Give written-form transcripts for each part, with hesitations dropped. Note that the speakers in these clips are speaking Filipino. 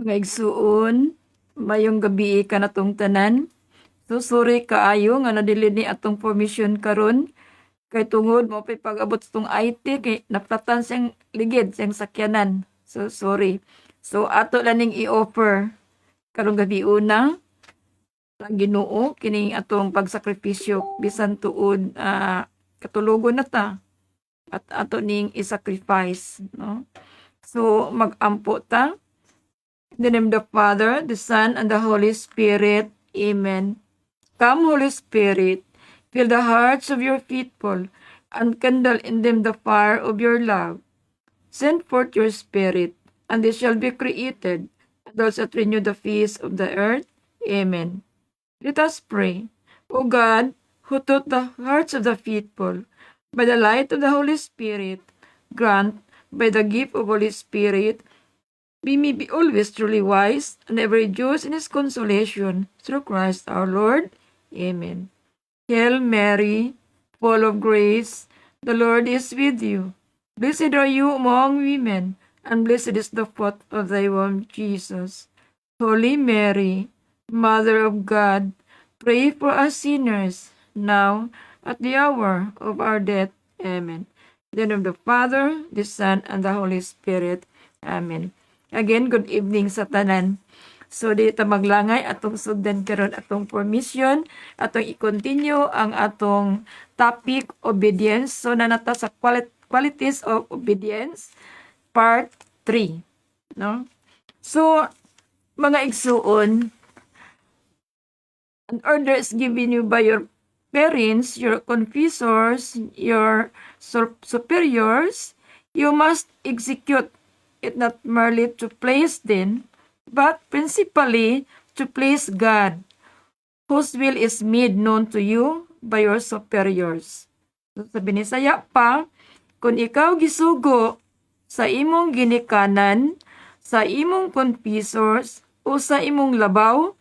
Mga igsuon, mayong gabi ka na tong tanan. So sorry kaayo nga nadili ni atong permission karon kay tungod mo pay pag-abot sa tong IT kay naplatan siyang ligid siyang sakyanan. So sorry. So ato laning i-offer karong gabi una ang Ginoo kining atong pagsakripisyo bisan tuod katulogon na ta at ato ning i-sacrifice, no? So mag-ampo ta. In the name of the Father, the Son, and the Holy Spirit. Amen. Come, Holy Spirit, fill the hearts of your faithful, and kindle in them the fire of your love. Send forth your Spirit, and they shall be created, and those that renew the face of the earth. Amen. Let us pray. O God, who taught the hearts of the faithful, by the light of the Holy Spirit, grant, by the gift of Holy Spirit, we may be always truly wise and ever rejoice in His consolation through Christ our Lord. Amen. Hail Mary, full of grace, the Lord is with you. Blessed are you among women, and blessed is the fruit of thy womb, Jesus. Holy Mary, Mother of God, pray for us sinners, now at the hour of our death. Amen. In the name of the Father, the Son, and the Holy Spirit. Amen. Again, good evening sa tanan. So, di ta maglangay atong sugdan karon atong permission, atong i-continue ang atong topic, obedience. So, nanata sa qualities of obedience, part 3. No? So, mga igsuon, an order is given you by your parents, your confessors, your superiors, you must execute it not merely to please them, but principally to please God, whose will is made known to you by your superiors. So, sabi ni saya pa, kung ikaw gisugo sa imong ginikanan, sa imong confessors, o sa imong labaw,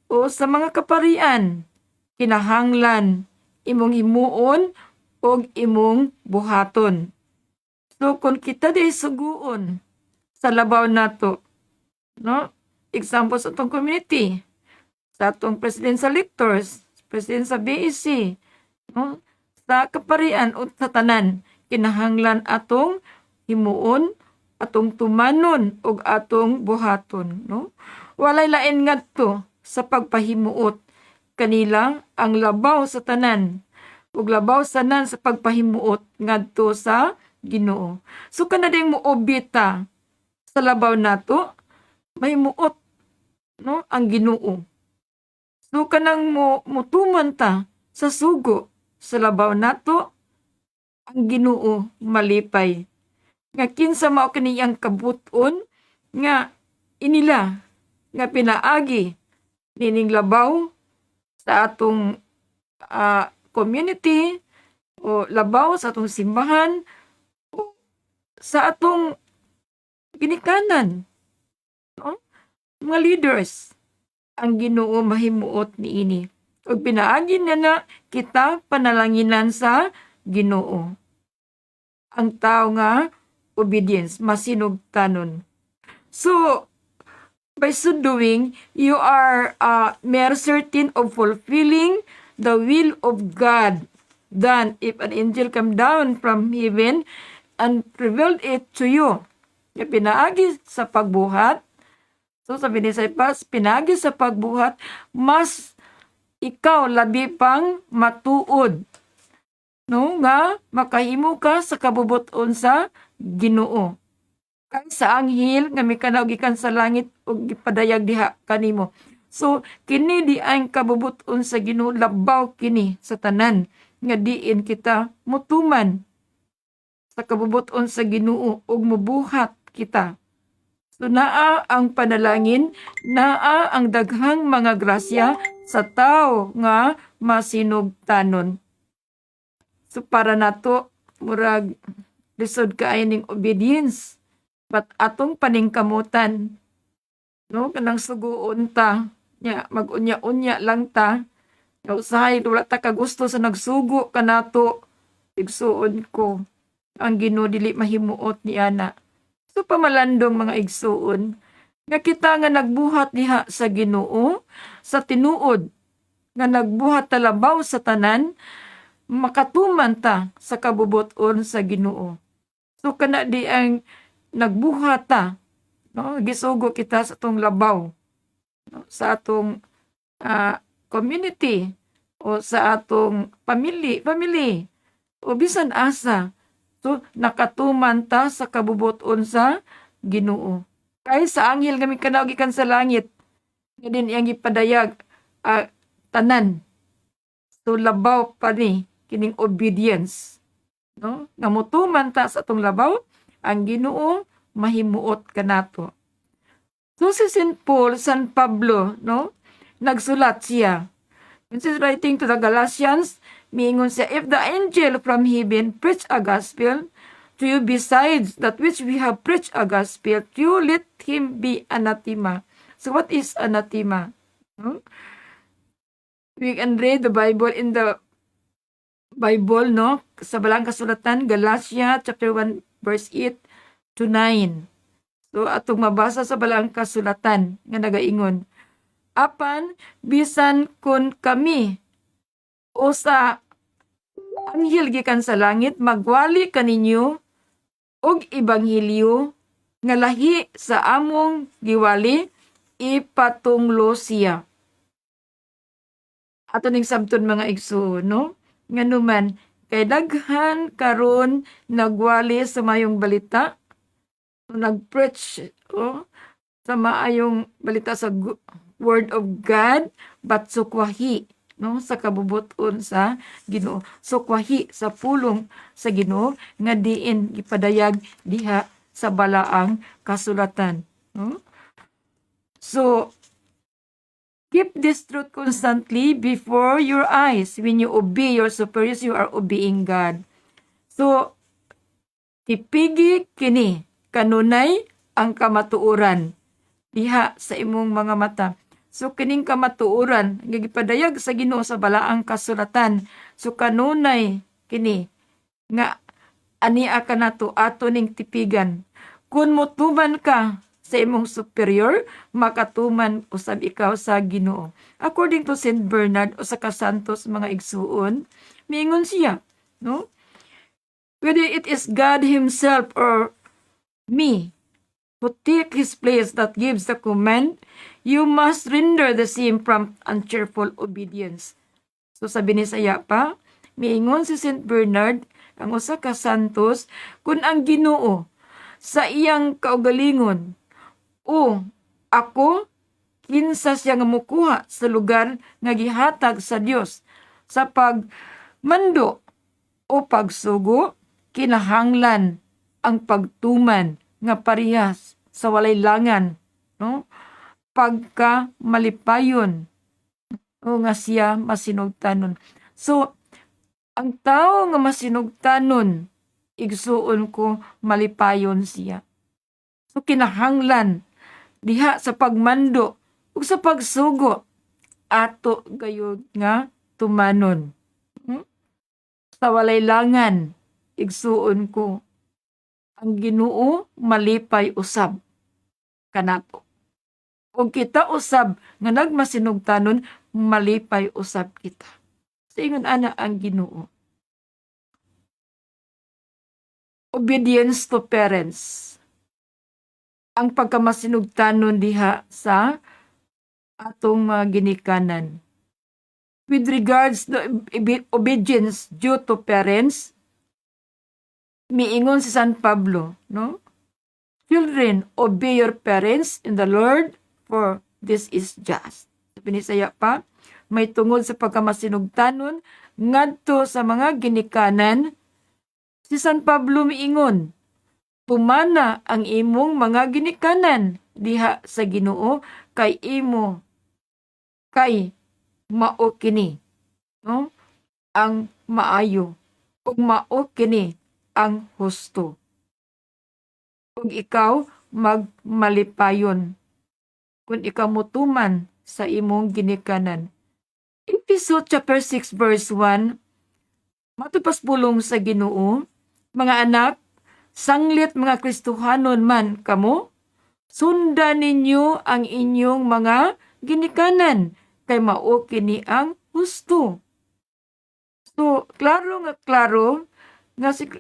o sa mga kaparian, kinahanglan, imong himuon, o imong buhaton. So, kung kita di suguon, sa labaw nato, no? Example sa atong community, sa atong presidential electors, president sa BEC, no? Sa kaparian o sa tanan, kinahanglan atong himuon, atong tumanon og atong buhaton, no? Walay lain ngadto sa pagpahimuot kanila ang labaw sa tanan ug labaw sa tanan sa pagpahimuot ngadto sa Ginoo. So kana ding moobita sa labaw nato mahimuot, no, ang Ginoo. So kanang mutuman ta sa sugo sa labaw nato ang Ginoo malipay. Nga kinsa mao kaniyang kabuton nga inila nga pinaagi nining labaw sa atong community o labaw sa atong simbahan o sa atong ginikanan, no? Mga leaders ang Ginoo mahimuot niini ug pinaagi na kita panalanginan sa Ginoo. Ang tao nga obedience masinugtanon. So by so doing, you are mere certain of fulfilling the will of God. Then if an angel come down from heaven and revealed it to you, pinaagi sa pagbuhat. So sabi ni Saypas, pinaagi sa pagbuhat, mas ikaw labi pang matuod, no, nga makahimo ka sa kabubuton sa Ginoo. Sa anghel nga mikanaw gikan sa langit ug gipadayag diha kanimo. So kini di ang kabubuton sa Ginoo, labaw kini sa tanan nga diin kita mutuman sa kabubuton sa Ginoo ug mubuhat kita. So naa ang panalangin, naa ang daghang mga grasya sa tao nga masinugtanon. So para nato murag lisod kaayo ning obedience, but atong paningkamutan, no, kanang suguon ta nya mag-unya-unya lang ta nga usahay wala ta ka gusto sa nagsugo kanato igsuon ko ang Ginoo dili mahimuot ni ana. So pamalandong mga igsuon, Nga kita nga nagbuhat diha sa Ginoo sa tinuod nga nagbuhat talabaw sa tanan, makatuman ta sa kabubuton sa Ginoo. So kana di ang nagbuhat ta, no? Gisugo kita sa atong labaw, no? Sa atong community o sa atong family o bisan asa. So nakatuman ta sa kabubuton sa Ginoo. Kay sa anghel kami kanaw gikan sa langit, nga din iyang gipadayag tanan. So labaw pa ni kining obedience, no? Nga motuman ta sa atong labaw, ang Ginoo mahimuot kanato. So si St. Paul, San Pablo, no? Nagsulat siya. When he's writing to the Galatians, miingon siya, if the angel from heaven preach a gospel to you besides that which we have preached a gospel, you let him be anathema. So what is anathema? No? We can read the Bible in the Bible, no? Sa balang kasulatan, Galatia chapter 1 verse 8 to 9. So atong mabasa sa balang kasulatan nga nagaingon, apan bisan kun kami o sa anghel gikan sa langit magwali kaninyo og ebanghelyo nga lahi sa among giwali, ipatunglo siya. Ato ning sabton mga igsoon, no? Nganuman kay daghan karon nagwali sa mayong balita, nagpreach sa maayong balita sa word of God, but sukwahi, no, sa kabubuton sa Ginoo. Sukwahi sa pulong sa Ginoo nga diin gipadayag diha sa balaang kasulatan, no? So keep this truth constantly before your eyes. When you obey your superiors, you are obeying God. So tipigi kini kanunay ang kamatuoran diha sa imong mga mata. So kining kamatuoran nga gipadayag sa Ginoo sa balaang kasulatan. So kanunay kini nga ania kanato ato ning tipigan. Kun motuman ka sa imong superior, makatuman usab ikaw sa Ginoo. According to St. Bernard o sa kasantos mga igsuon, miingon siya, no? Whether it is God Himself or me who take His place that gives the command, you must render the same prompt and cheerful obedience. So sa binisaya pa, miingon si St. Bernard, ang usa ka santos, kung ang Ginoo sa iyang kaugalingon, o ako, kinsa siya nga mukuha sa lugar nga gihatag sa Dios sa pagmando o pagsugo, kinahanglan ang pagtuman nga parehas sa walay langan, no? Pagka malipayon o nga siya masinugtanon. So ang tao nga masinugtanon, igsuon ko malipayon siya. So kinahanglan diha sa pagmando ug sa pagsugo ato gayud nga tumanon. Sa walay langan, igsuon ko ang Ginoo malipay usab kanato. Ug kita usab nga nagmasinugtanon, malipay usab kita. Sa ingon ana ang Ginoo. Obedience to parents. Ang pagkamasinugtanon diha sa atong mga ginikanan. With regards to obedience due to parents, miingon si San Pablo, no? Children, obey your parents in the Lord, for this is just. Pinisaya pa, may tungod sa pagkamasinugtanon ngadto sa mga ginikanan, si San Pablo miingon, pumana ang imong mga ginikanan diha sa Ginoo kay imo kay mao kini, no? Ang maayo ug mao kini ang husto. Ug ikaw magmalipayon kung ikaw motuman sa imong ginikanan. Episode chapter 6 verse 1, matupas pulong sa Ginoo, mga anak, sanglit mga Kristohanon man kamo, Sundan ninyo ang inyong mga ginikanan, kay mao kini ang husto. So, klaro nga si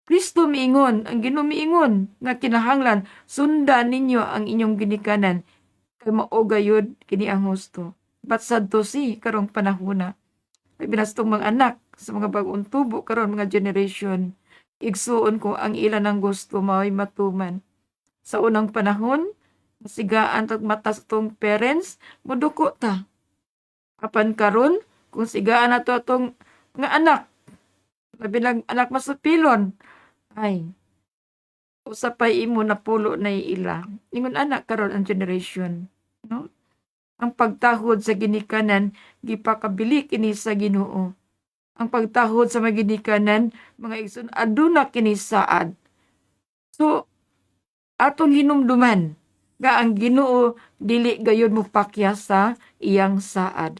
Kristo miingon, ang Ginoo miingon nga kinahanglan sundan ninyo ang inyong ginikanan kay mao gayud kini ang husto. But sad to see karong panahona. May binastong mga anak sa mga bagong tubo karon mga generation. Igsuon ko ang ilan ng gusto mao'y matuman. Sa unang panahon, masigaan tag mata sa tong parents, muduko ta. Apan karon kung sigaan na to atong nga anak, labi lang anak masupilon, ay, usapay imo na pulo na ila. Ingon anak karon ang generation. No? Ang pagtahod sa ginikanan, gipakabili kini sa Ginoo. Ang pagtahod sa mga ginikanan, mga igsoon, aduna kini saad. So, atong hinumduman, nga ang Ginoo dili gayud mo pakya sa iyang saad.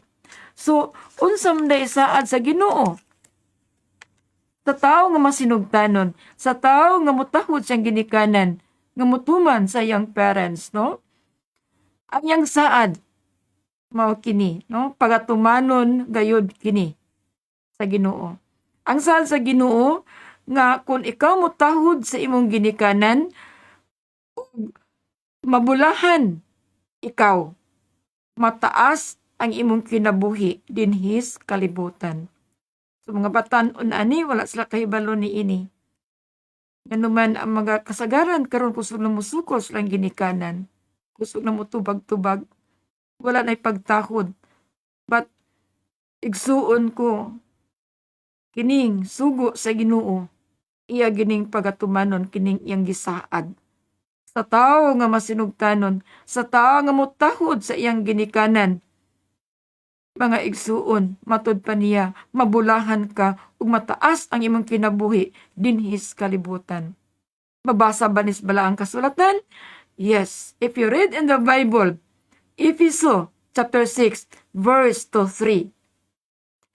So, unsam na saad sa Ginoo? Sa tao nga masinugtanon, sa tao nga mutahod siyang ginikanan, nga mutuman sa iyang parents, no? Ang iyang saad, mao kini, no? Pagatumanon gayud kini sa Ginoo. Ang saad sa Ginoo, nga kung ikaw mutahod sa imong ginikanan, mabulahan ikaw, mataas ang imong kinabuhi dinhis kalibutan. So mga batan-on ani, wala sila kahibalo ni ini. Nganuman ang mga kasagaran karon kusog na musukol silang ginikanan. Kusog na mutubag-tubag. Wala na'y pagtahod. But igsuon ko, kining sugo sa Ginoo, iya gining pagatumanon kining iyang gisaad. Sa tao nga masinugtanon, sa tao nga mutahod sa iyang ginikanan, mga igsuon, matud pa niya, mabulahan ka ug mataas ang imong kinabuhi dinhis kalibutan. Mabasa ba nis bala ang kasulatan? Yes, if you read in the Bible, Efeso chapter 6 verse 3.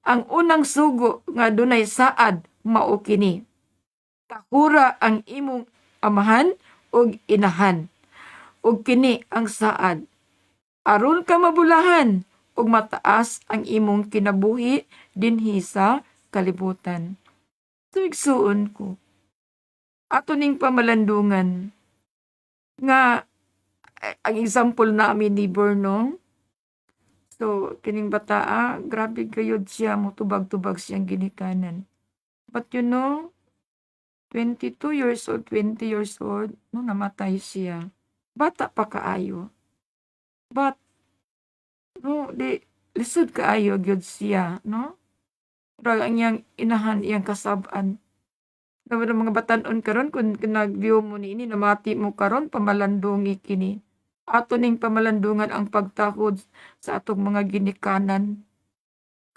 Ang unang sugo nga dunay saad mao kini. Tahura ang imong amahan ug inahan. Ug kini ang saad. Aron ka mabulahan ug mataas ang imong kinabuhi dinhi sa kalibutan. So igsuon ko, ato ning pamalandungan nga ang example namin ni Bernong. So kining bataa, grabe gayud siya, mutubag-tubag siyang ginikanan. But 22 years old, 20 years old, no, namatay siya. Bata pa kaayo. But no, lisod kaayo gyud siya, no? Pero ang iyang inahan, iyang kasab-an. Dapat mga batan-on karon kung nag-view mo ni ini, namati mo karon, pamalandungi kini. Ato ning pamalandungan ang pagtahod sa atong mga ginikanan.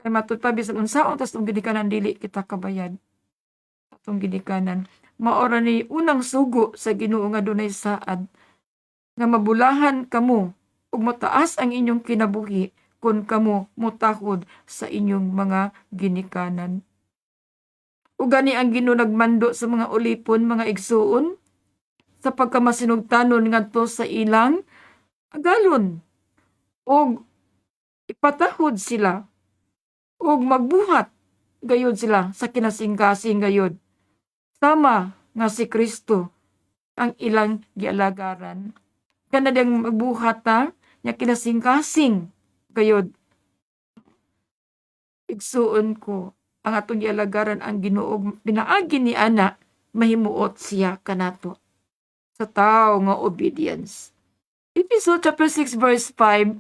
Kay matud pa bisan unsaon tas tong ginikanan dili kita kabayad. Atong ginikanan. Maora ni unang sugo sa Ginoo nga dunay saad. Nga mabulahan kamo ug mataas ang inyong kinabuhi kung kamo mutahod sa inyong mga ginikanan. Ug gani ang Ginoo nagmando sa mga ulipon, mga igsuon, sa pagkamasinugtanon ngadto sa ilang agalon. Og ipatahod sila. Og magbuhat gayud sila sa kinasing-kasing gayud. Sama nga si Kristo ang ilang gialagaran. Kana diyang magbuhat ta, nya kinasing-kasing gayud. Igsuon ko, ang atong gialagaran ang Ginoo, pinaagi ni ana, mahimuot siya kanato sa tao nga obedience. Efeso chapter 6 verse 5,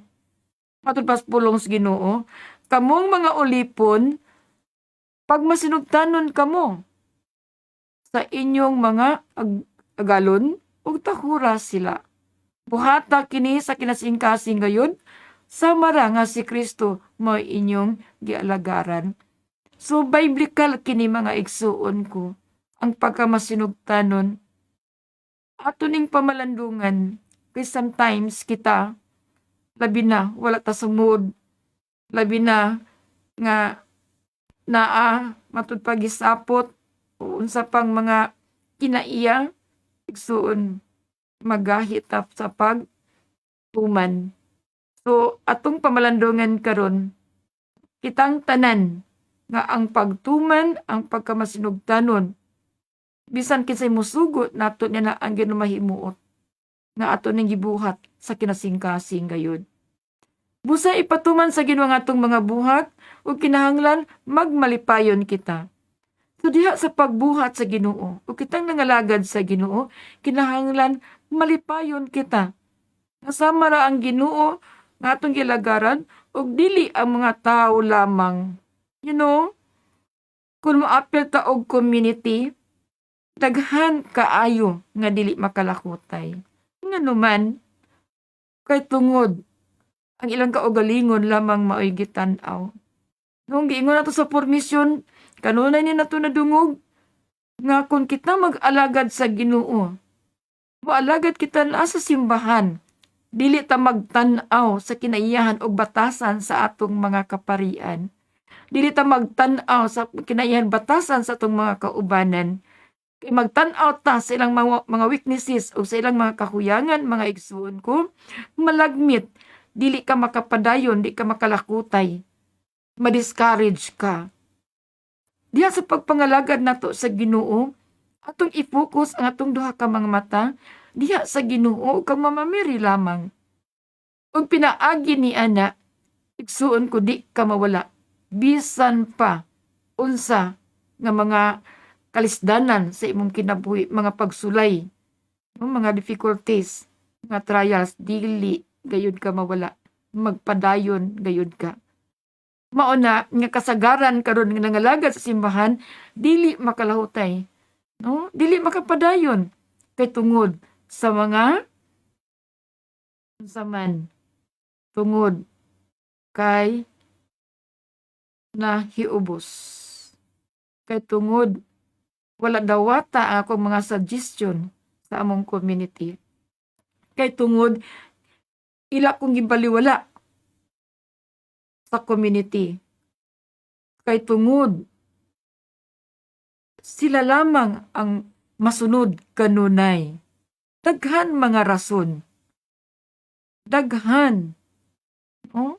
matud pas pulong sa Ginoo, kamong mga ulipon, pag masinugtanon kamo sa inyong mga agalon, ug tahura sila. Buhata kini sa kinasing-kasing gayud, samara nga si Kristo mo inyong gialagaran. So, biblical kini mga igsuon ko, ang pagkamasinugtanon, ato ning pamalandungan, kay sometimes kita, labi na, wala ta sumud, labi na, nga, naa, matud pagisapot, o unsa pang mga kinaiya, igsuon, magahitap sa pagtuman. So atong pamalandongan karon, kitang tanan nga ang pagtuman, ang pagkamasinugtanon, bisan kinsay mosugot nato niya na ang Ginoo mahimuot nga ato ning gibuhat sa kinasingkasing gayud. Busa ipatuman sa Ginoo nga atong mga buhat ug kinahanglan magmalipayon kita. So diha sa pagbuhat sa Ginoo ug kitang nangalagad sa Ginoo, kinahanglan malipayon kita. Kasama ra ang Ginoo nga atong gilagaran ug dili ang mga tao lamang. You know, kung moapil ta og community, daghan kaayo nga dili makalakutay. Ngano man, kay tungod ang ilang kaugalingon lamang maoy gitan-aw. Nung giingon nato sa pormisyon, kanunay ni nato nadungog nga kung kita mag-alagad sa Ginoo, moalagad kita na sa simbahan, dili ta magtan-aw sa kinaiyahan og batasan sa atong mga kaparian. Dili ta magtan-aw sa kinaiyahan batasan sa atong mga kaubanan. Kay magtan-aw ta sa ilang mga weaknesses o sa ilang mga kahuyangan, mga igsuon ko, malagmit, dili ka makapadayon, di ka makalakutay, ma-discourage ka. Diha sa pagpangalagad nato sa Ginoo, atong i-focus ang atong duha ka mga mata diha sa Ginoo kang mamamiri lamang. Ug pinaagi ni ana, igsuon ko di ka mawala. Bisan pa unsa nga mga kalisdanan sa imong kinabuhi, mga pagsulay, mga difficulties, mga trials, dili gayud ka mawala. Magpadayon gayud ka. Mao na nga kasagaran karon nga nangalagad sa simbahan, dili makalahutay. No? Dili makapadayon kay tungod sa mga saman, tungod kay nahiubos. Kay tungod wala dawata ang akong mga suggestion sa among community. Kay tungod ila kong gibaliwala sa community. Kay tungod sila lamang ang masunod kanunay. Daghan mga rason. Daghan. Oh?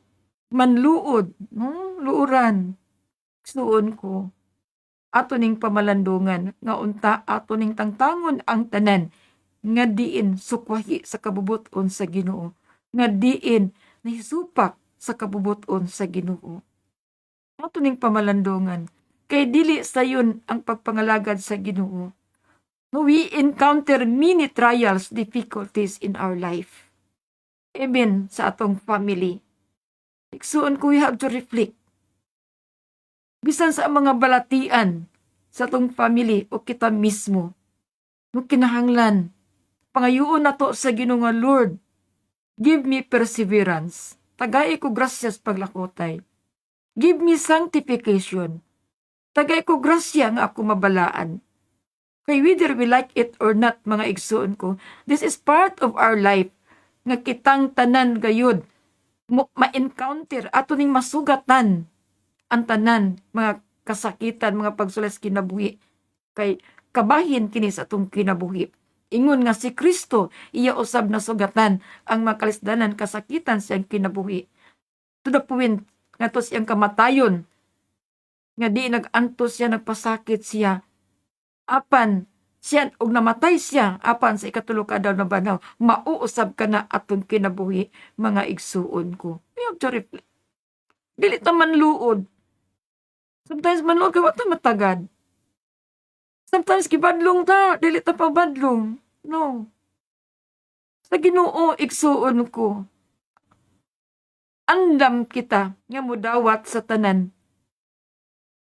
Manluod. No? Luuran. Suon ko. Ato ning pamalandungan. Nga unta ato ning tangtangon ang tanan. Nga diin sukwahi sa kabubuton sa Ginoo. Nga diin nahisupak sa kabubuton sa Ginoo. Ato ning pamalandungan. Kay dili sayon ang pagpangalagad sa Ginoo. We encounter many trials, difficulties in our life. Even sa atong family. Iksuon ko, we have to reflect. Bisan sa mga balatian sa atong family o kita mismo. No kinahanglan, pangayuon nato sa Ginoo nga Lord, give me perseverance. Tagay ko grasyas paglakotay. Give me sanctification. Tagay ko grasya nga ako mabalaan. Kay whether we like it or not, mga igsuon ko, this is part of our life. Nga kitang tanan gayud, ma-encounter, ato ning masugatan ang tanan, mga kasakitan, mga pagsulas kinabuhi. Kay kabahin kini sa atong kinabuhi. Ingon nga si Kristo, iya usab na sugatan ang mga kalisdanan, kasakitan siyang kinabuhi. To the point, nga to siyang kamatayon, nga di nag-antos siya, nagpasakit siya, apan siya og namatay siya apan sa ikatulo ka daw na banaw, mauusab ka na atong kinabuhi, mga igsuon ko. We have to reflect. Dili ta manluod. Sometimes manluod ka wata matagad. Sometimes kibadlong ta, dili ta pa badlong. No. Sa Ginoo igsuon ko. Andam kita nga mudawat sa tanan.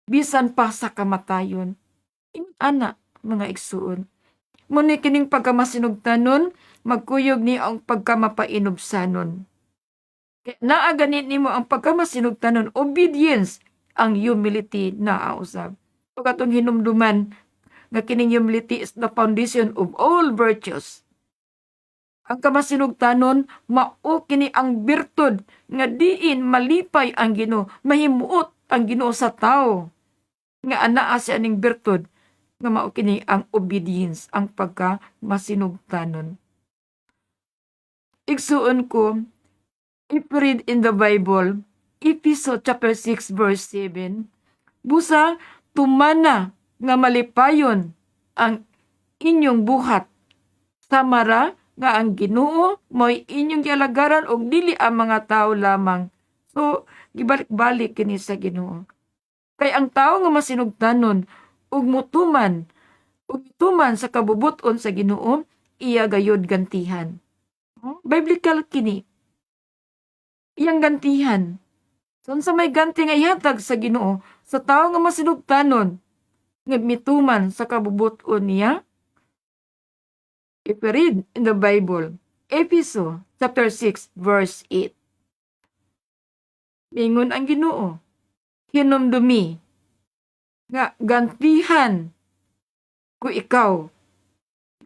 Bisan pa sa kamatayon. Ana, mga igsuon. Muni kining pagkamasinugtanon, magkuyog ni ang pagkamapainubsanon. Naa ganit nimo ang pagkamasinugtanon, obedience, ang humility na ausab. Ug atong hinumduman nga kining humility is the foundation of all virtues. Ang kamasinugtanon, mao kini ang birtud nga diin malipay ang Ginoo, mahimuot ang Ginoo sa tao. Nga anaa siya ning birtud nga mao kini ang obedience, ang pagka masinugtanon. igsuon ko, if read in the Bible, Episode chapter 6 verse 7, busa tumana nga malipayon ang inyong buhat. Samara nga ang Ginoo mo'y inyong gialagaran og dili ang mga tao lamang. So, gibalik-balik kini sa Ginoo. Kay ang tao nga masinugtanon ug mutuman sa kabubuton sa Ginoo, iya gayud gantihan. Biblical kini. Iyang gantihan. So, sa may ganti nga ihatag sa Ginoo sa tao nga masinugtanon nga mituman sa kabubuton niya. If we read in the Bible, Episode chapter 6 verse 8. Mingon ang Ginoo, hinumdumi nga gantihan ko ikaw.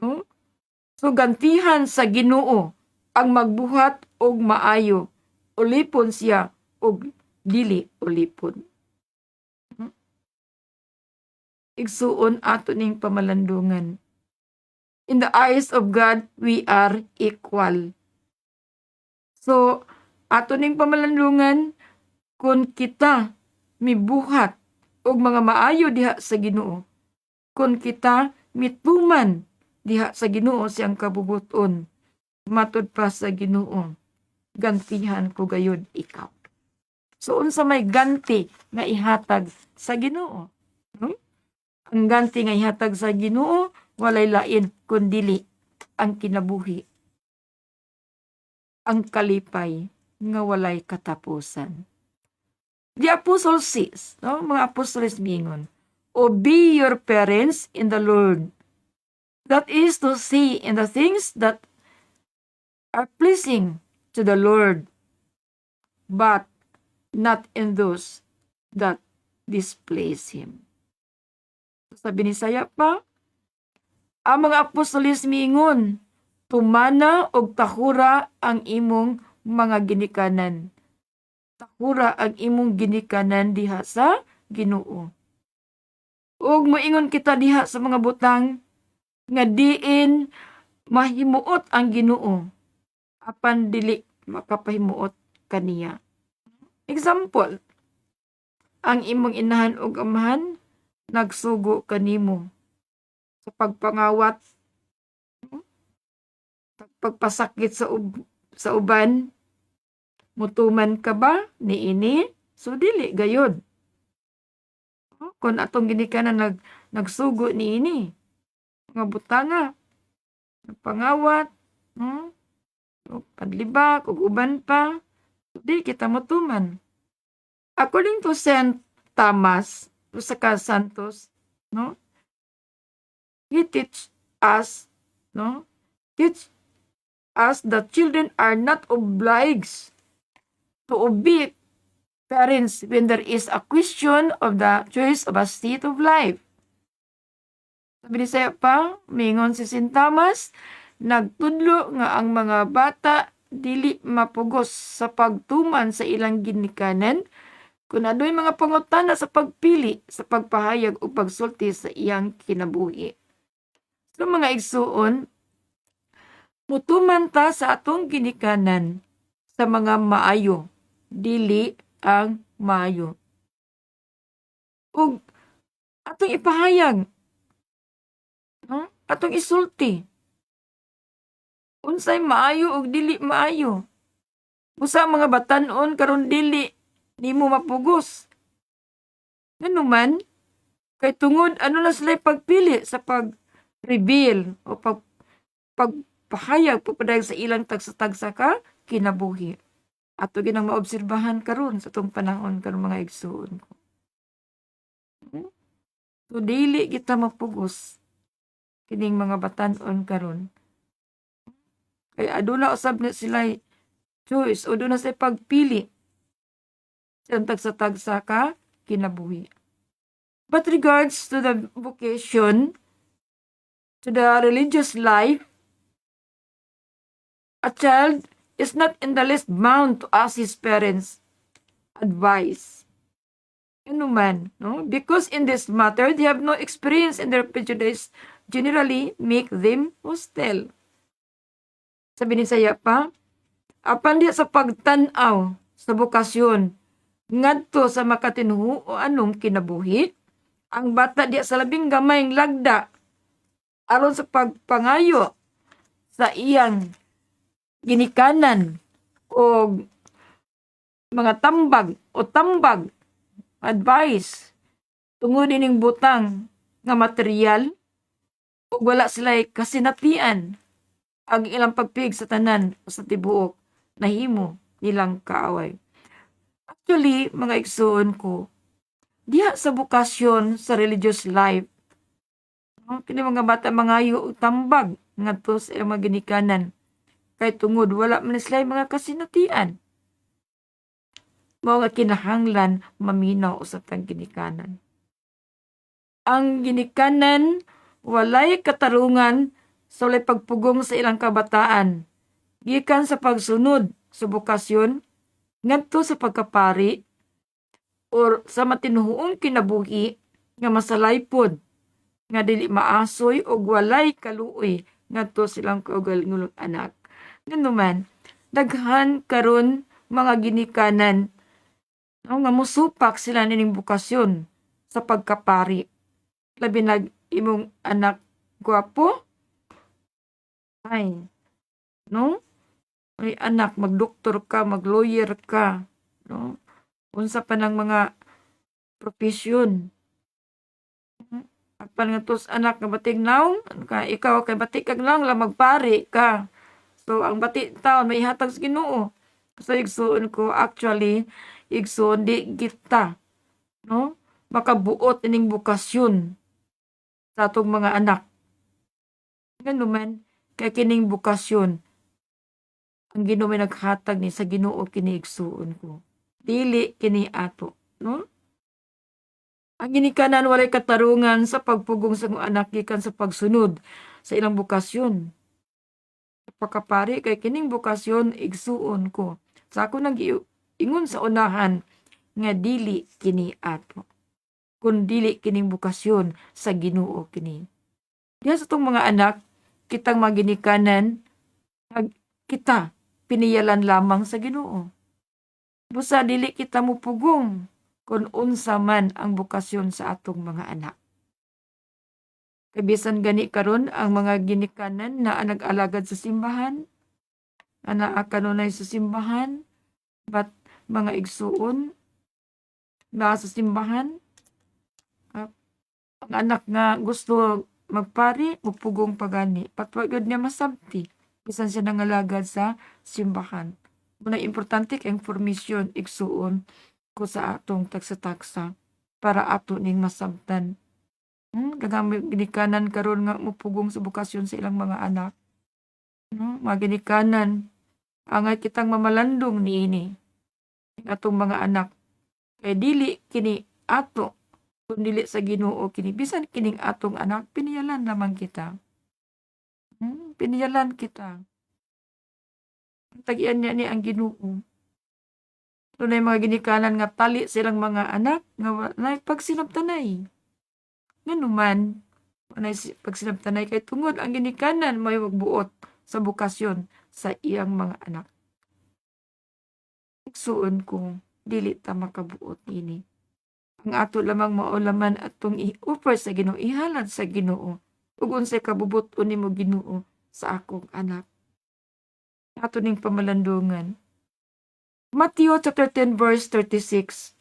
No? So gantihan sa Ginoo ang magbuhat og maayo, ulipon siya og dili ulipon. Igsuon ato ning pamalandungan. In the eyes of God, we are equal. So, ato ning pamalandungan, kung kita mibuhat og mga maayo diha sa Ginoo, kung kita mituman diha sa Ginoo siyang kabubuton, matud pa sa Ginoo, gantihan ko gayud ikaw. So, unsa may ganti nga ihatag sa Ginoo? Ang ganti nga ihatag sa Ginoo, walay lain kundili ang kinabuhi, ang kalipay nga walay katapusan. The apostle says, mga apostoles mingon, obey your parents in the Lord. That is to say, in the things that are pleasing to the Lord, but not in those that displease Him. Sabi ni Saya pa, ang mga apostoles mingon, tumana og tahura ang imong mga ginikanan. Tahura ang imong ginikanan diha sa Ginoo. Ug moingon kita diha sa mga butang nga diin mahimuot ang Ginoo apan dili makapahimuot kaniya. Example, ang imong inahan ug amahan nagsugo kanimo sa pagpangawat, pagpasakit sa uban, mutuman ka ba niini? So dili gayod. Kung atong ginikanan nagsugo niini, mga butanga, pangawat, padlibak, ug uban pa, di kita mutuman. According to St. Thomas, sa Santos, he teach us that children are not obliged to obey parents when there is a question of the choice of a state of life. Sabi ni Saya pa, mingon si St. Thomas, nagtudlo nga ang mga bata dili mapugos sa pagtuman sa ilang ginikanan kung ado'y mga pangutana sa pagpili sa pagpahayag o pagsulti sa iyang kinabuhi. So mga igsuon, mutuman ta sa atong ginikanan sa mga maayo, dili ang maayo. Ug atong ipahayag, atong isulti, unsay maayo ug dili maayo. Usa mga batan-on karon dili nimo mapugos. Ngano man, kay tungod na sila pagpili sa pag-reveal o pagpahayag papadayag sa ilang tagsa-tagsa ka kinabuhi. Ato ginang maobserbahan karon sa tong panahon karon mga igsuon ko. So dili kita mapugos kining mga batan-on karon. Kay aduna usab na sila choice o aduna sila pagpili sa tagsa-tagsa ka kinabuhi. But regards to the vocation, to the religious life, a child is not in the least bound to ask his parents advice. Ano man, because in this matter, they have no experience and their prejudice generally make them hostile. Sabi ni Saya pa, Apan di sa pagtan-aw sa bukasyon ngadto sa makatinhu o anong kinabuhi, ang bata di sa labing gamayng lagda aron sa pagpangayo sa iyang ginikanan o mga tambag advice tungod ining butang nga material ug wala sila'y kasinatian ang ilang pagpig sa tanan o sa tibuok nahimo nilang kaaway. Actually, mga igsoon ko, diha sa bukasyon sa religious life, no, kini mga bata mangayo og tambag ngadto sa ilang mga ginikanan kay tungod wala man sila'y mga kasinatian. Mao nga kinahanglan maminaw usab tang ginikanan. Ang ginikanan walay katarungan sa walay pagpugong sa ilang kabataan gikan sa pagsunod sa bukasyon ngadto sa pagkapari or sa matinuoong kinabuhi nga masalaypod nga dili maasoy og walay kaluoy ngadto silang kaugalingong anak. Nganuman, daghan karon mga ginikanan nga mosupak sila nining bukasyon sa pagkapari. Labi na imong anak gwapo, ay, no? Ay anak, magdoktor ka, maglawyer ka, no? Unsa pa ng mga profesyon. Apan nga tos anak nga batig naong, ka ikaw kay batik kag naong la magpari ka. So ang bati taon may ihatag sa Ginoo. So igsuon ko actually igsuon di kita, no? Makabuot ining bukasyon sa atong mga anak. Nganuman kay kining bukasyon ang Ginoo may naghatag ni sa Ginoo kini igsuon ko. Dili kini ato, no? Ang ginikanan walay katarungan sa pagpugong sa mga anak gikan sa pagsunod sa ilang bukasyon. Sa pagkapari kay kining bukasyon igsuon ko. Sa ako nang ingon sa unahan nga dili kini ato. Kun dili kining bukasyon sa Ginoo kini. Diha sa tong mga anak kitang mga ginikanan kita piniyalan lamang sa Ginoo. Busa dili kita mupugong kung unsa man ang bukasyon sa atong mga anak. Kabisan gani karon ang mga ginikanan na nag-alagad sa simbahan, na kanunay sa simbahan, but mga igsuon na sa simbahan, ang anak nga gusto magpari, mupugong pagani. Patwagod niya masabti, bisan siya nangalagad sa simbahan. Muna importante kay informasyon igsuon ko sa atong tagsa-tagsa para ato ning masabtan. Daghang ginikanan karon nga mupugong sa bukasyon sa ilang mga anak. Mga ginikanan angay kitang mamalandong niini atong mga anak. Kay dili kini ato kun dili sa Ginoo kini bisan kining atong anak piniyalan lamang kita. Piniyalan kita. Tag-iyan niya ni ang Ginoo. Dunay mga ginikanan nga tali silang mga anak nga walay pagsinabtanay. Nganuman, walay pagsinabtanay kay tungod ang ginikanan may magbuot sa bukasyon sa iyang mga anak. Igsuon ko, dili ta makabuot ini. Ang ato lamang maulaman atong i-offer sa Ginoo, ihalad sa Ginoo. Ug unsay kabubuton nimo Ginoo sa akong anak. Ato ning pamalandungan. Matthew chapter 10 verse 36.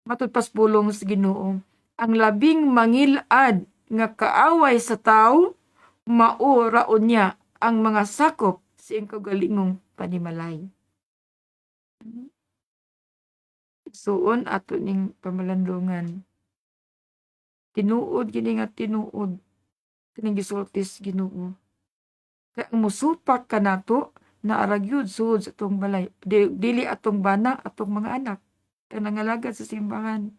Matud pas pulong sa Ginoo, ang labing mangilad nga kaaway sa tawo mao raon niya ang mga sakop sa iyang kaugalingong panimalay. Suon ato ning pamalandungan. Tinuod gini nga tinuod kining gisultis Ginoo. Kay ang musupak kanato na aragyud suod sa atong balay. Dili atong bana, atong mga anak. Kaya nangalagad sa simbahan.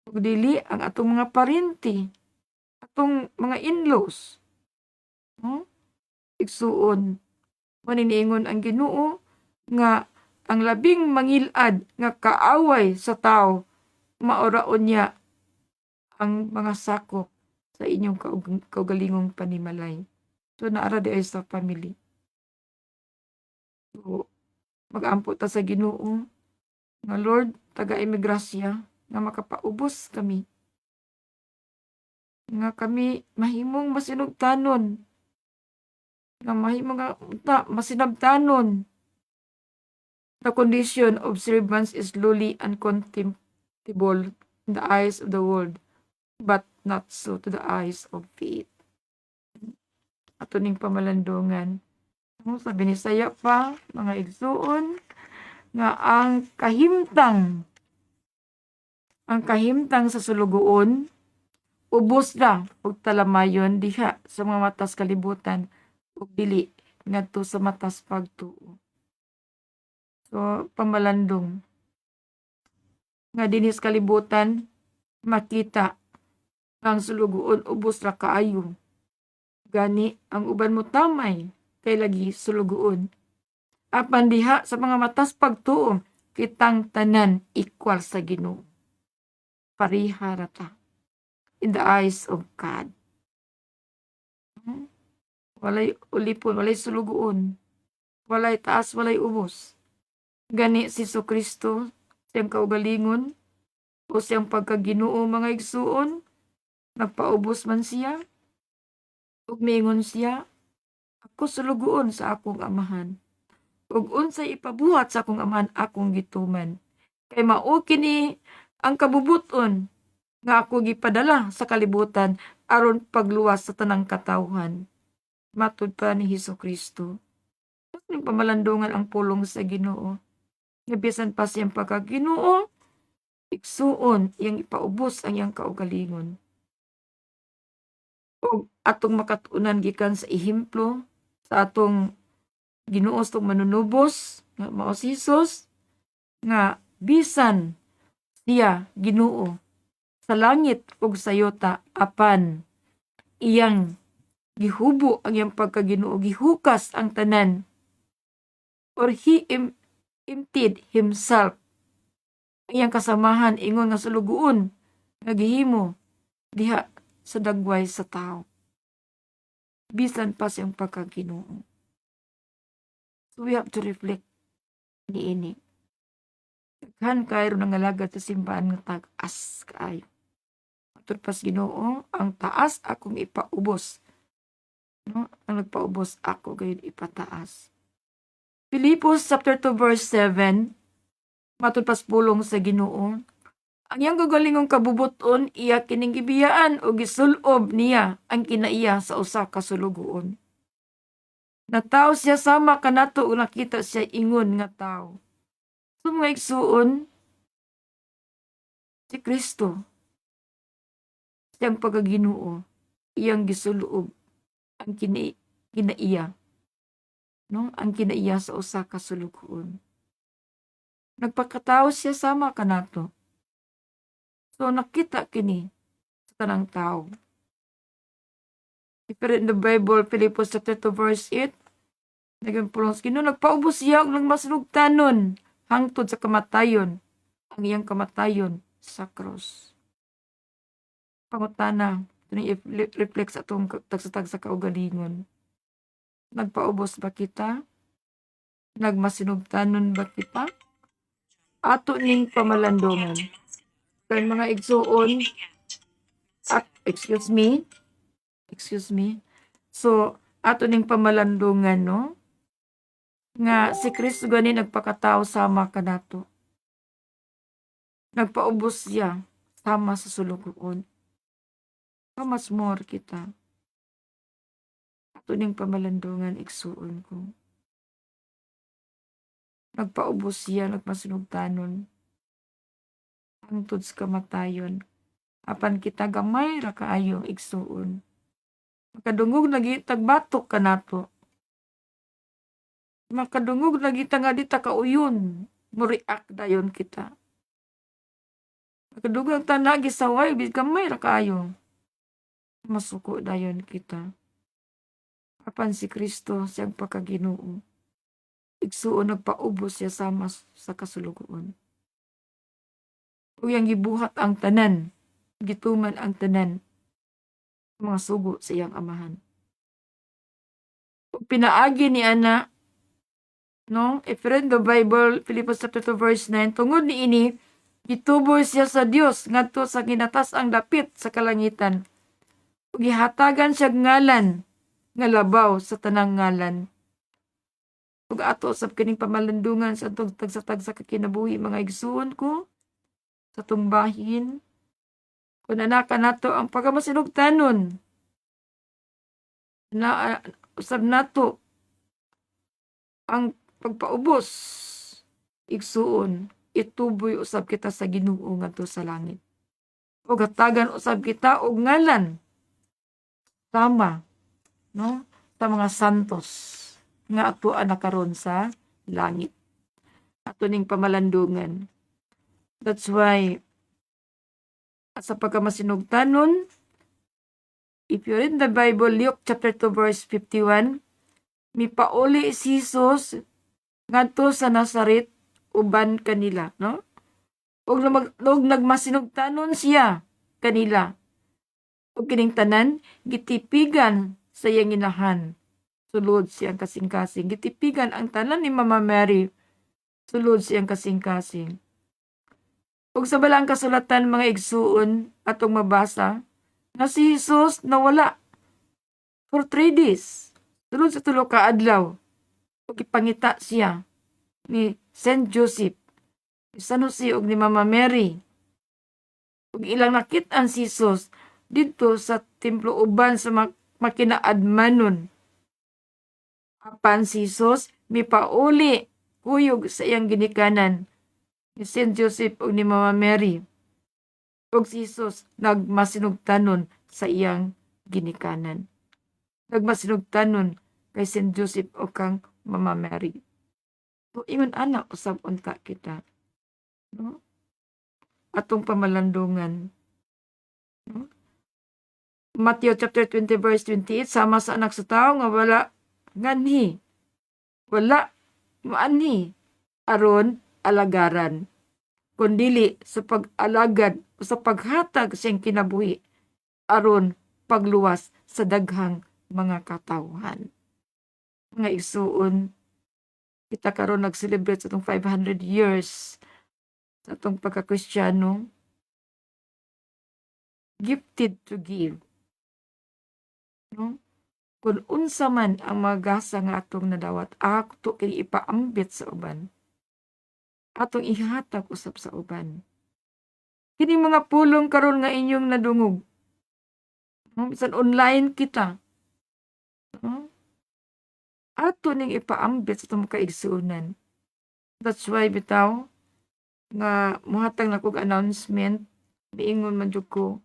Ug dili ang atong mga parinti. Atong mga in-laws. Igsuon. Maniniingon ang Ginoo nga ang labing mangilad nga kaaway sa tao maoraon niya ang mga sakop sa inyong kaugalingong panimalay. So naara di ay sa family. So, mag-ampo ta sa Ginoo nga Lord taga-imigrasya nga makapaubos kami, nga kami mahimong masinugtanon, nga mahimong nga masinabtanon. The condition of servants is lowly and contemptible in the eyes of the world, but not so to the eyes of faith. Ato ning pamalandungan. Sabi ni Saya pa, mga igsuon, nga ang kahimtang sa sulugoon, ubos na ug talamayon diha sa mga matas kalibutan ug dili ngadto sa matas pagtuo. So, pamalandong nga dinhi sa kalibutan makita ang sulugoon ubos ra kaayo. Gani ang uban mo tamay kay lagi sulugoon. Apan diha sa mga matas pagtuo kitang tanan equal sa Ginoo. Pareha ra ta in the eyes of God. Walay ulipon, walay sulugoon, walay taas, walay ubos. Gani si Kristo siyang kaugalingon o siyang pagkaginoo mga igsuon, nagpaubos man siya, ug mingon siya, ako sulugoon sa akong amahan. Ug unsay ipabuhat sa akong amahan akong gituman. Kay mao kini ang kabubuton nga ako gipadala sa kalibutan aron pagluwas sa tanang katawhan. Matud pa ni Kristo. Ning pamalandungan ang pulong sa Ginoo. Nga bisan pa siyang pagkaginoo, igsuon iyang ipaubos ang iyang kaugalingon. O atong makatunan gikan sa ehemplo sa atong Ginoo tong manunubos nga mao si Jesus nga bisan siya Ginoo sa langit ug sa yuta apan iyang gihubo ang iyang pagkaginoo, gihukas ang tanan, or he emptied himself. Ang iyang kasamahan ingon nga sulugoon nga gihimo diha sa dagway sa tao. Bisan pa siyang pagkaginoo. So we have to reflect niini. Daghan kayo nangalagad sa simbahan nga tagas kaayo. Matud pas Ginoo, ang taas akong ipaubos. No? Ang nagpaubos ako gayon ipataas. Filipos chapter 2 verse 7, matud pas pulong sa Ginoo, ang iyang gagalingong kabubuton iya kining gibiyaan o gisulob niya ang kinaiya sa usa ka sulugoon. Nataw siya sama kanato ug nakita siya ingon nga tawo. So mga igsuon, si Kristo siyang pagaginoo, iyang gisulob ang kinaiya. No? Ang kinaiya sa usa ka sulugoon. Nagpakatawo siya sama kanato. So nakita kini sa tanang tawo. If in the Bible, Filipos chapter 2 verse 8, nagpulong sa Ginoo, nagpaubos siya og nagmasinugtanon hangtod sa kamatayon, ang iyang kamatayon sa cross. Pangutana, reflect sa atong tagsatag sa kaugalingon. Nagpaubos ba kita? Nagmasinugtanon ba kita? Ato ning pamalandungan. Kay mga igsuon, excuse me. So, ato ning pamalandungan, no? Nga si Kristo gani nagpakatao sama kanato. Nagpaubos siya sama sa sulugoon. How much more kita? Ato ning pamalandungan igsuon ko. Nagpaubos siya, nagmasinugtanon hangtod sa kamatayon. Apan kita gamay ra kaayong igsuon. Makadungog lagi tagbatok kanato. Makadungog lagi ta nga di ta kauyon. Mo-react dayon kita. Makadungog ta na gisaway bit gamay ra kaayo. Masuko dayon kita. Apan si Kristo siyang pagkaginoo. Igsuon nagpaubos siya sama sa kasulugoon. Ug yang gibuhat ang tanan, gituman ang tanan mga sugo sa iyang amahan. Ug pinaagi ni ana No? If you read the Bible, Philippians chapter 2 verse 9, tungod niini gituboy siya sa Dios ngadto sa ginatas ang dapit sa kalangitan. Ug gihatagan siya ngalan nga labaw sa tanang ngalan. Ug ato usab kining pamalandungan sa atong tagsa-tagsa ka kinabuhi mga igsuon ko sa atong bahin. Kung anaka nato ang pagamasinugtanon na usab nato ang pagpaubos igsuon, ituboy usab kita sa Ginoo ngadto sa langit. O hatagan usab kita og ngalan tama, no, sa mga santos nga atoan na karon sa langit. Ato ning pamalandungan. That's why sa pagkamasinugtanon, if you read the Bible, Luke chapter 2 verse 51, mipauli si Jesus ngadto sa Nazaret uban kanila, no? Ug nagmasinugtanon siya kanila. Ug kining tanan gitipigan sa iyang inahan. Sulod siyang kasing-kasing. Gitipigan ang tanan ni Mama Mary. Sulod siyang kasing-kasing. Ug sa balang kasulatan mga igsuon atong mabasa nga si Jesus nawala for 3 days. Sulod sa 3 ka adlaw. Ug ipangita siya ni Saint Joseph, ni San Jose ug ni Mama Mary. Ug ilang nakit-an si Jesus dito sa templo uban sa makinaadmanon. Apan si Jesus mipauli kuyog sa iyang ginikanan ni Saint Joseph ug ni Mama Mary. Ug si Jesus nagmasinugtanon sa iyang ginikanan. Nagmasinugtanon kay Saint Joseph o kang Mama Mary. So, ingon ana usab unta kita. No? Atong pamalandungan. No? Matthew chapter 20 verse 28, sama sa anak sa tao nga wala nganhi. Wala maanhi aron alagaran. Kundili sa pag-alagad o sa paghatag siyang kinabuhi aron pagluwas sa daghang mga katawhan. Mga igsuon, kita karon nag-celebrate sa itong 500 years sa itong pagka-Kristiyano. Gifted to give. No? Kung unsa man ang magasa nga atong nadawat, ato kay ipaambit sa uban. Atong ihatag usab sa uban. Kini mga pulong karon nga inyong nadungog. No? Bisan online kita. No? Ato ning ipaambit sa itong kaigsuunan. That's why bitaw nga muhatag na kog announcement, miingon man jud ko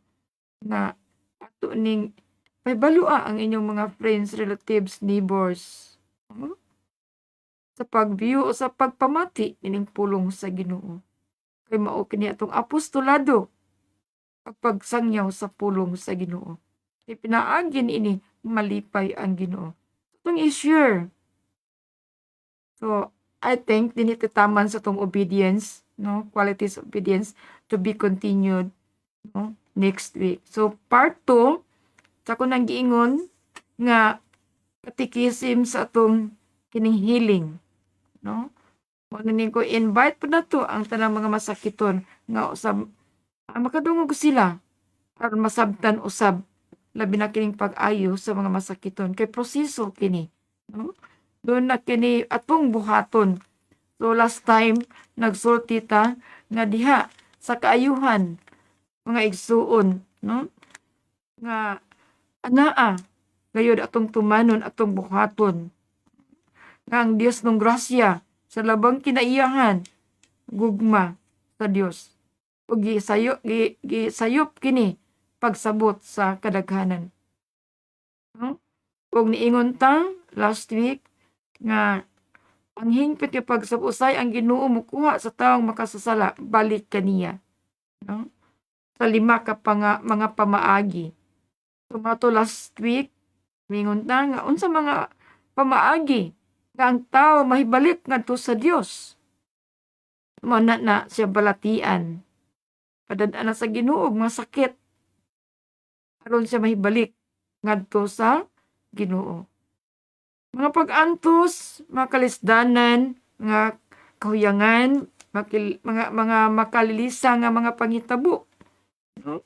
nga ato ning paybalua ang inyong mga friends, relatives, neighbors. Sa pag-view o sa pagpamati ining pulong sa Ginoo. Kay mao kini atong apostolado pagpagsangyaw sa pulong sa Ginoo. Kay pinaagin ini malipay ang Ginoo. Itong i-share. So, I think dinititaman sa itong obedience, no? Qualities of obedience to be continued, no? Next week. So, part 2, sa ko nang giingon nga katikisim sa atong kining healing, no? Mo ning ko invite po na to ang tanang mga masakiton nga usab makadungog sila aron masabtan usab labi na kining pag-ayo sa mga masakiton kay proseso kini, no? Doon na kini atong buhaton. So last time nagsulti ta nga diha sa kaayuhan mga igsuon, no? Nga anaa gayud atong tumanon atong buhaton nga ang Dios ng grasya sa labang kinaiyahan gugma sa Dios ug gisayop kini pagsabot sa kadaghanan, no? Ug niingon ta last week nga ang hingpit nga pagsabusay ang Ginoo mukuha sa taong makasasala balik kaniya, no? Sa 5 ka mga pamaagi. Tumato last week, mingon ta nga unsa mga pamaagi nga ang tao mahibalik ngadto sa Dios. Mao na siya balatian. Padadaan na sa Ginoo mga sakit aron siya mahibalik ngadto sa Ginoo. Mga pag-antos, mga kalisdanan, mga kahuyangan, mga makalilisa nga mga panghitabo. No?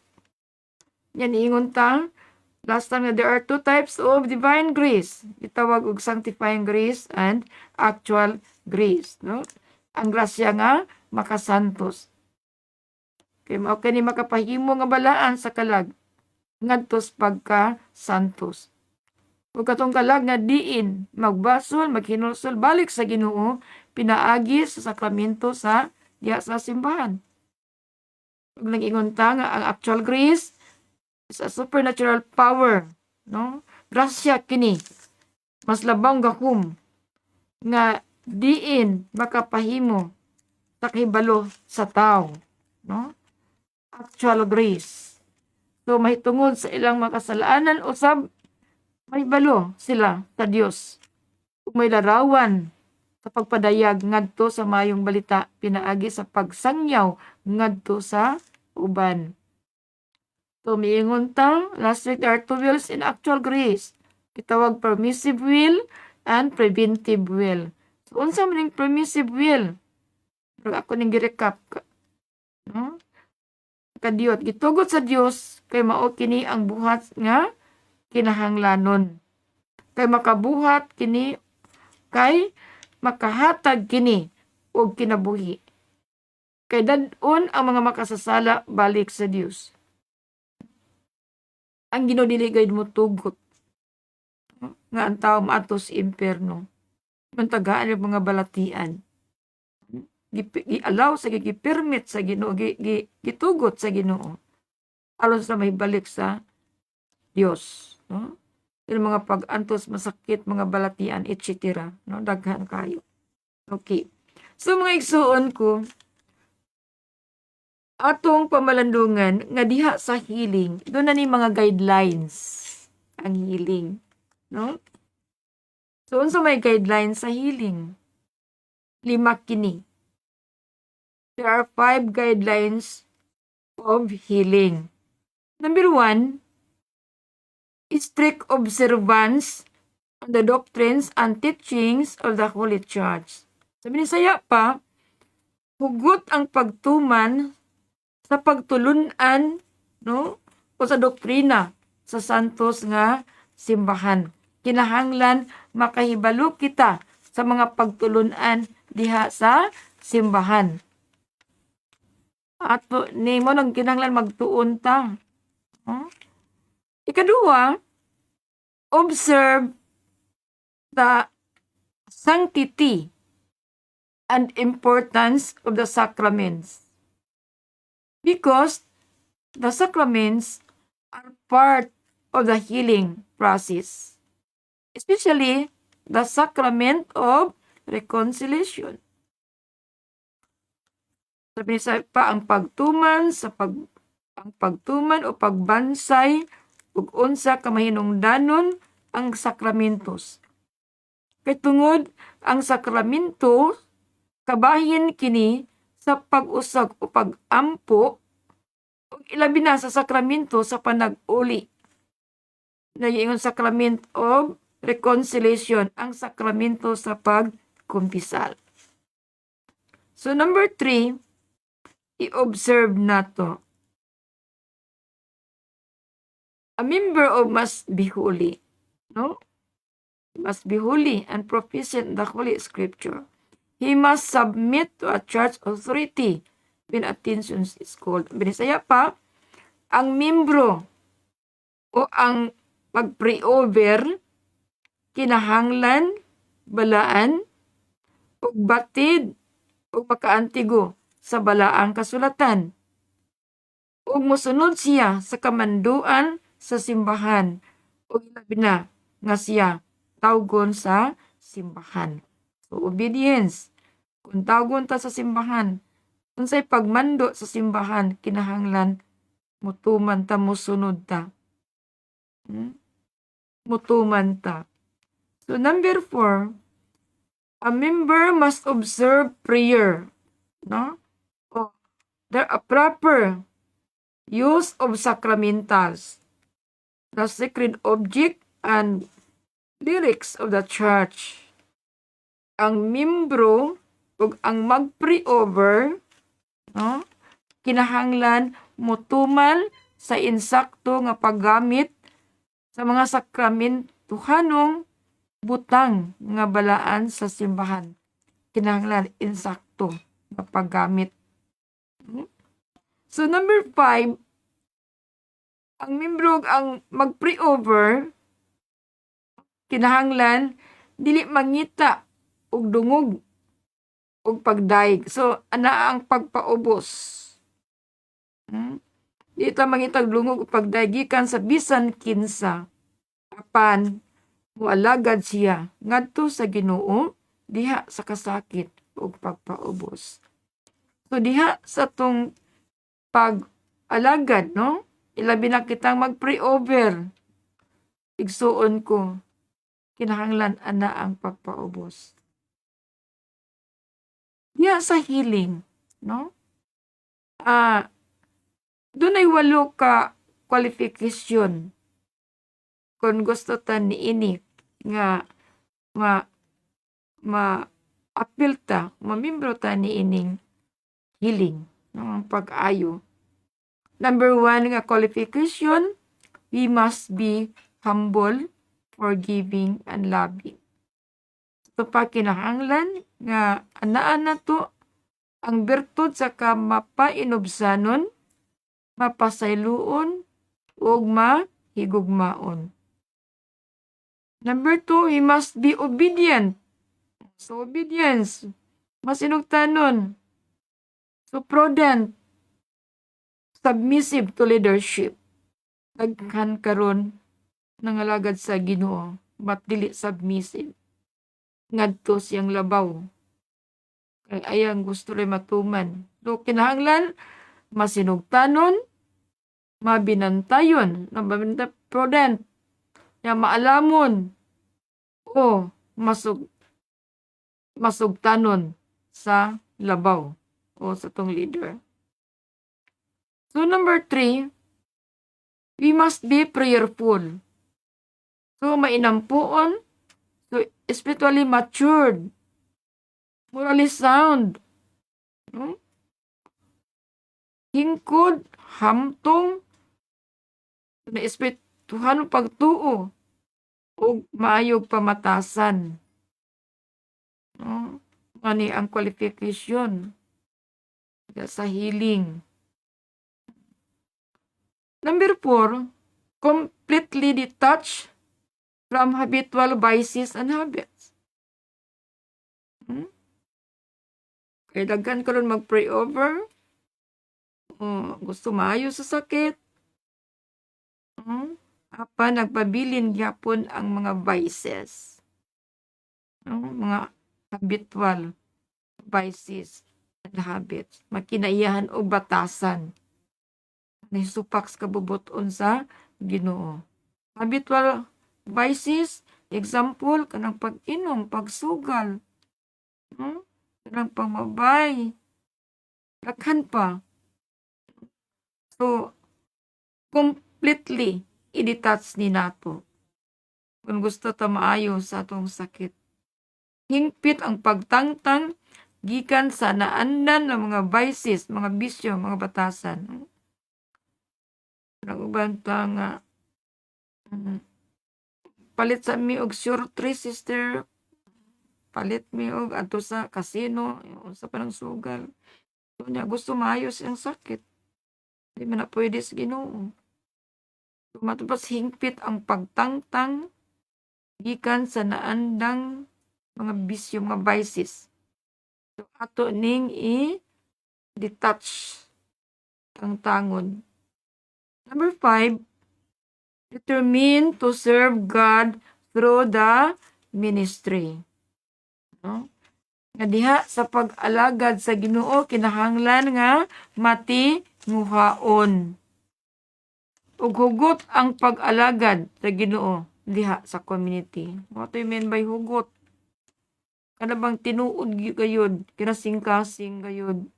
Yan ingon ta, last time na there are two types of divine grace. Itawag og sanctifying grace and actual grace. No? Ang grasya nga makasantos. Kay mao kani makapahimo nga balaan sa kalag ngadtos pagka santos. Ug katong kalag nga diin magbasol, maghinulsol balik sa Ginoo pinaagi sa sakramento sa diha sa simbahan. Ug nag-ingon ta nga ang actual grace is a supernatural power, no? Grasya kini mas labang gakum nga diin makapahimo sa kahibalo sa tao, no? Actual grace. So mahitungod sa ilang makasalanan usab may balo sila sa Dios. Ug may larawan sa pagpadayag ngadto sa mayong balita pinaagi sa pagsangyaw ngadto sa uban. So miingon ta, last week there are two wills in actual grace. Kitawag permissive will and preventive will. So unsa man ning permissive will? Pero ako ning gi-recap, no? Kadiyot gitugot sa Dios kay mao kini ang buhat nga kinahanglanon. Kay makabuhat kini kay makahatag kini og kinabuhi. Kay dad-on ang mga makasasala balik sa Dios. Ang Ginoo dili gayud mo tugot nga ang tawo maato sa impierno. Mantagaan ang mga balatian. Gi-allow sa gi-permit sa Ginoo, gitugot sa Ginoo. Aron sa may balik sa Dios, no? Yung mga pag-antos masakit, mga balatian, etc. No? Daghan kayo. Okay. So mga igsuon ko, atong pamalandungan nga diha sa healing, doon na ni mga guidelines ang healing, no? So unsa may guidelines sa healing? 5 kini. There are 5 guidelines of healing. Number 1, strict observance on the doctrines and teachings of the Holy Church. Sabi ni saya pa, hugot ang pagtuman sa pagtulunan, no? O sa doktrina sa santos nga simbahan. Kinahanglan makahibalo kita sa mga pagtulunan diha sa simbahan. At nimo nang kinahanglan magtuon ta. Ikaduha, observe the sanctity and importance of the sacraments. Because the sacraments are part of the healing process. Especially the sacrament of reconciliation. Sabi niya pa ang pagtuman o pagbansay ug unsa ka mahinungdanon ang sakramentos. Kay tungod ang sakramento kabahin kini sa pag-usag o pag-ampo ug ilabi na sa sakramento sa panag-uli. Nagingon sacrament of reconciliation, ang sakramento sa pagkumpisal. So number 3, i-observe nato. A member must be holy, no? Must be holy and proficient in the Holy Scripture. He must submit to a church authority when attention is called. Binisaya pa, ang membro o ang pag-pray-over kinahanglan, balaan, ug batid, ug makaantigo sa balaang kasulatan. Ug mosunod siya sa kamanduan sa simbahan, ug ilabi na nga siya tawgon sa simbahan. So, obedience. Kung tawgon ta sa simbahan, unsay pagmando sa simbahan, kinahanglan mutuman ta, musunod ta. Mutuman ta. So, number 4, a member must observe prayer. No? O, there a proper use of sacramentals, the sacred object and lyrics of the church. Ang membro ug ang mag-pray over, no, kinahanglan motuman sa insakto nga paggamit sa mga sakramentuhanong butang nga balaan sa simbahan. Kinahanglan insakto nga paggamit. So number 5, ang membro ang mag-pray over, kinahanglan dili mangita og dungog og pagdaig. So ana ang pagpaubos. Di ta mangita og dungog og pagdaig gikan sa bisan kinsa. Apan mualagad siya ngadto sa Ginoo diha sa kasakit ug pagpaubos. So diha sa tong pag-alagad, no? Ilabi na kitang mag-pray over. Igsuon ko, kinahanglan ana ang pagpaubos. Diha sa healing, no? Dunay 8 ka qualification kung gusto ta niini nga ma-appeal ta, mamembro ta niining healing, no, ang pag-ayo. Number 1 nga qualification, we must be humble, forgiving, and loving. Ito pa kinahanglan nga anaan na to ang bertud sa mapainobsanon, mapasayloon, ug mahigugmaon. Number 2, we must be obedient. So, obedience, masinugtanon. So, prudent, submissive to leadership. Daghan karon nangalagad sa Ginoo, but dili submissive. Ngadto siyang labaw. Kay ayang gusto rin matuman. So, kinahanglan, masinugtanon, mabinantayon, prudent, na maalamon, o masugtanon sa labaw o sa tong leader. So, number 3, we must be prayerful. So, mainampuon, so spiritually matured, morally sound, no? Hingkod, hamtong, na espirituhanong pagtuo, o maayog pamatasan. No? Ani ang qualification sa healing. Number 4, completely detached from habitual vices and habits. Kaya daghan karon mag-pray over. Gusto maayo sa sakit. Apa nagpabilin gyapon ang mga vices. Mga habitual vices and habits. Makinaiyahan o batasan. Naisupak sa kabubuton sa Ginoo. Habitual vices, example, kanang pag-inom, pagsugal, kanang pamabay, daghan pa. So, completely i-detach ni nato. Kung gusto ta maayo sa atong sakit. Hingpit ang pagtangtang gikan sa naandan ng mga vices, mga bisyo, mga batasan. Nag-uban ta nga palit sa mi og surgery, sister. Palit mi og ato sa casino, sa panang sugal. So, niya gusto maayos ang sakit. Hindi man na pwede sa Ginoo. Matapos hingpit ang pagtangtang gikan sa naandang mga bisyo, mga vices. So, ato ning i-detach ang tangon. Number 5, determined to serve God through the ministry. No? Nga diha sa pag-alagad sa Ginoo kinahanglan nga matinguhaon. Ug hugot ang pag-alagad sa Ginoo diha sa community. What do you mean by hugot? Kana bang tinuod gayud, kinasing-kasing gayud.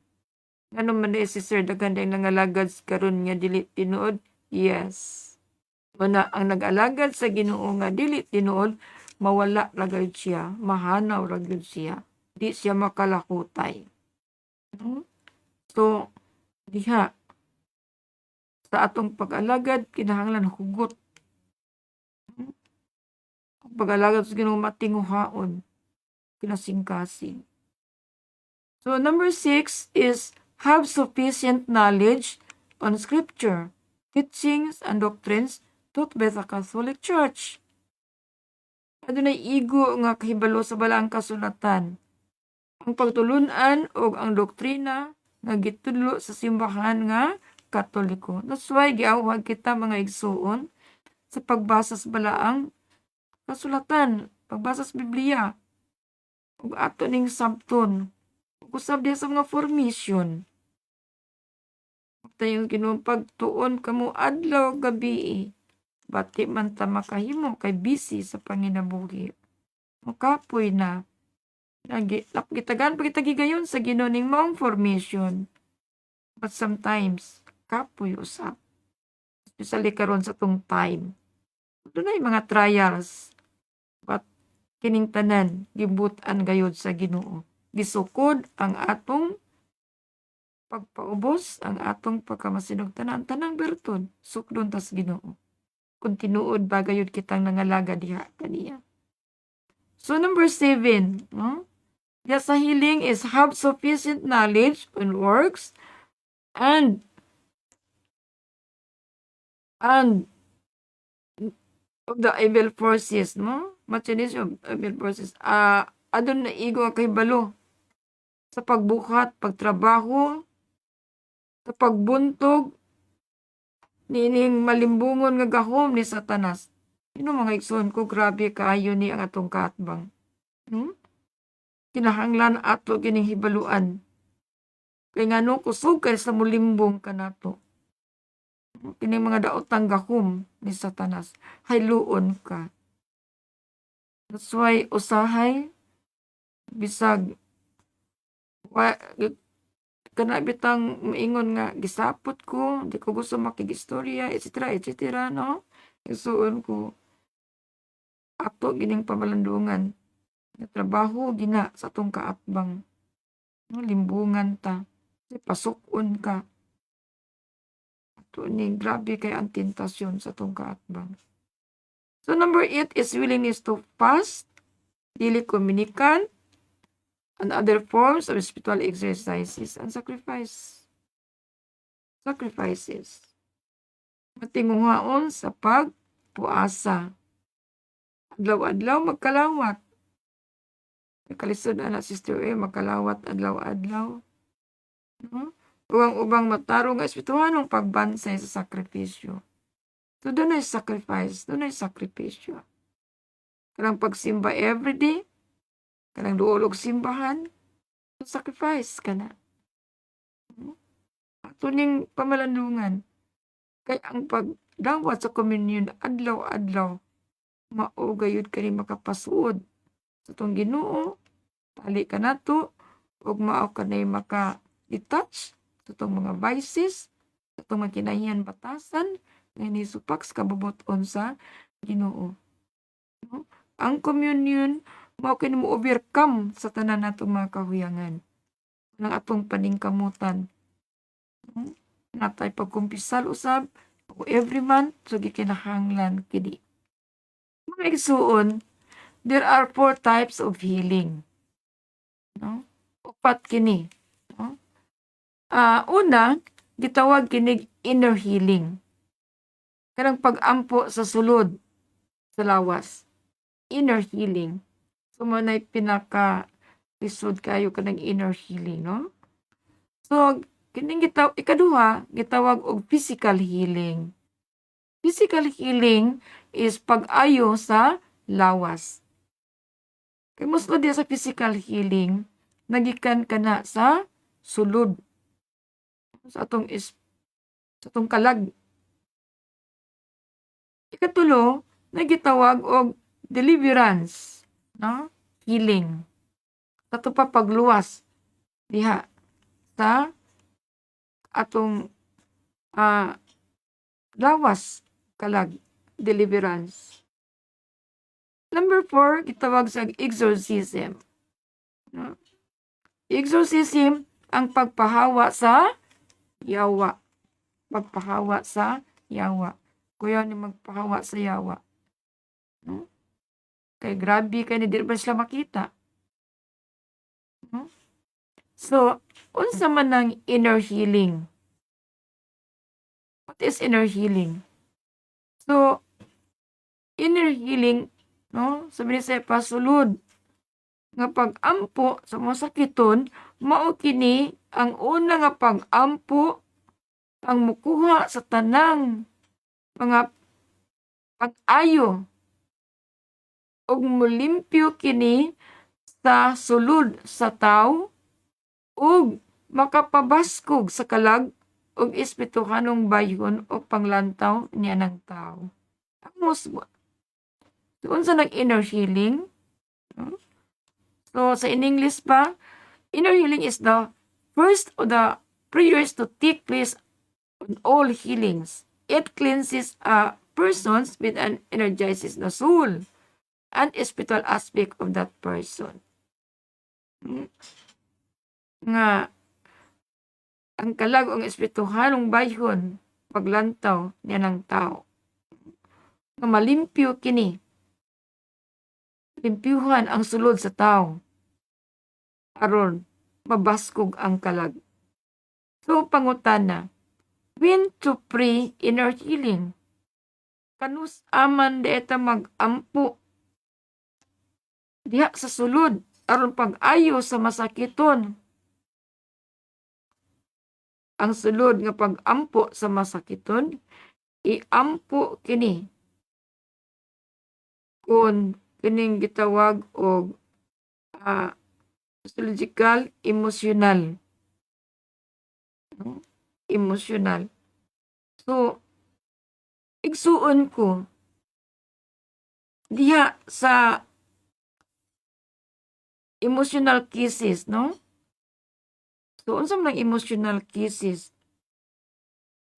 Ngano man si Sir daghan day nangalagad karon nga dili tinuod? Yes. Una ang nag-alagad sa Ginoo nga dili tinuod mawala ra gyud siya, mahanaw ra gyud siya, di siya makalakutay. So diha sa atong pag-alagad kinahanglan hugot. Ang pag-alagad sa Ginoo matinguhaon, kinasingkasing. So number 6 is have sufficient knowledge on scripture, teachings, and doctrines taught by the Catholic Church. Adunay igo nga kahibalo sa balaang kasulatan. Ang pagtulunan o ang doktrina nga gitudlo sa simbahan nga Katoliko. That's why giawhag kita mga igsuon sa pagbasa sa balaang kasulatan, pagbasa sa Biblia, ug ato ning sabton, ug usab diha sa mga formation. Tayong Ginoo pagtuon kamo adlaw gabi, bati man ta makahimo kay busy sa panginabuhi. Makapoy na. Gitagan pa kita gigayon sa Ginoo ning maong formation. But sometimes, kapoy usap. Especially karon sa tong time. Dunay mga trials. But kining tanan gibutan gayud sa Ginoo. Gisukod ang atong pagpaubos, ang atong pagkamasinog tanang berton, sukdon tas Ginoo. Kung tinuod ba gayud kitang nangalaga diha kaniya. So number 7, no? Diya sa healing is have sufficient knowledge on works and of the evil forces, no? Machinis of evil forces. Adun na igo kay balo sa pagbuhat, pagtrabaho, sa pagbuntog, nining malimbungon nga gahom ni Satanas. Mga igsoon ko, grabe kaayo ni ang atong kaatbang. Kinahanglan ato kining hibaluan. Kay ngano kusog kay sa mulimbong kanato. Kining mga daotang gahom ni Satanas, hayluon ka. That's why usahay bisag kana bitang maingon nga gisapot ko, di ko gusto makigistorya, etc. etc. no? Isuon ko ato gining pamalandungan. Trabaho gina sa atong kaatbang. Limbungan ta. Pasukon ka. Ato ni grabe kay ang tentasyon sa atong kaatbang. So number 8 is willingness to fast, daily communicant, and other forms of spiritual exercises and sacrifices. Matinguhaon sa pagpuasa. Adlaw-adlaw magkalawat. Kalisod na Sister magkalawat adlaw-adlaw. Ubang matarong nga espirituhanong pagbansay sa sakripisyo. So, doon ay sacrifice, doon ay sakripisyo. Kanang pagsimba everyday, kanang duolog simbahan, so sacrifice ka na. Ato ning pamalandungan, kay ang pagdawat sa communion adlaw-adlaw, maugayod ka rin makapasuod sa itong Ginoo, tali ka na to, ug mao ka na maka-detach sa itong mga vices, sa itong mga kinahiyan batasan, na inisupak sa kabubuton sa Ginoo. Ang communion, mao kini mo overcome sa tanan natong mga kahuyangan. Ng atong paningkamutan. Natay pagkumpisal usab, every month, so gikinahanglan kini. Mga igsuon, there are 4 types of healing. No? Upat kini. No? Una, gitawag kinig inner healing. Kanang pag-ampo sa sulod sa lawas. Inner healing. So, manay pinaka-lisod kayo kanang inner healing, no? So, kining ikaduha, gitawag og physical healing. Physical healing is pag-ayo sa lawas. Kay muslo diya sa physical healing, nagikan ka na sa sulod. Sa atong kalag. Ikatulo, nagitawag og deliverance, no? Healing. Kato pa pagluwas diha sa atong lawas kalag, deliverance. Number 4, gitawag sa exorcism. No? Exorcism ang pagpahawa sa yawa. Pagpahawa sa yawa. Kuya ni magpahawa sa yawa. No? Kay grabe kay ni di ba sila makita. No? So, unsa man ang inner healing? What is inner healing? So, inner healing, no? Sabi ni sa pasulod nga pag-ampo sa mga sakiton, mao kini ang una nga pag-ampo ang mukuha sa tanang mga pag-ayo ug mulimpyo kini sa sulod sa tawo ug makapabaskog sa kalag ug espirituhanong bayon o panglantaw niya ng tawo. Amos doon sa nag-inner healing. No? So, sa in English pa, inner healing is the first of the prayers to take place on all healings. It cleanses a person and energizes the soul and spiritual aspect of that person. Nga, ang kalag ang espirituhanong bayon paglantaw niya ng tao. Nga malimpyo kini. Limpyuhan ang sulod sa tao. Aron mabaskog ang kalag. So, pangutana, when to pray inner healing? Kanus aman deta mag-ampo diha sa sulod aron pag-ayo sa masakiton. Ang sulod nga pag-ampo sa masakiton, iampo kini kung kining gitawag og psychological, emotional. No? Emotional. So, igsuon ko diha sa emotional cases, no? So, unsa man ang emotional cases?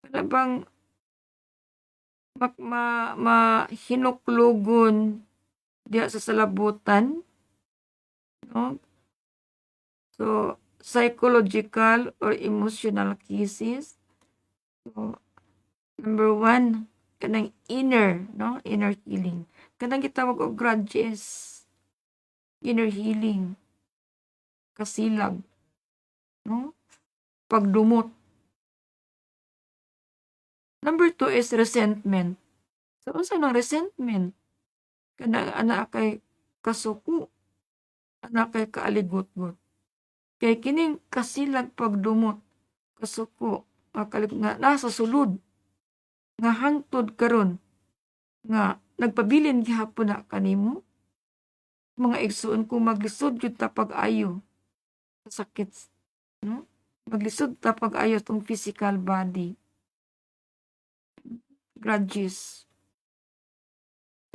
Wala bang hinuklugon diha sa salabutan, no? So, psychological or emotional cases. So, number 1, kanang inner, no? Inner healing. Kanang gitawag og grudges. Inner healing. Kasilag. No? Pagdumot. Number 2 is resentment. So, unsa nang resentment? Kanang ana kay kasuko. Ana kay kaaligot-got. Kay kining kasilag pagdumot. Kasuko. Nga nasa sulod. Nga hangtod karon nga nagpabilin gihapon na kanimo. Mga igsuon ko maglisod gyud ta pag-ayo sa sakit, no? Maglisod ta pag-ayo tong physical body. Grudges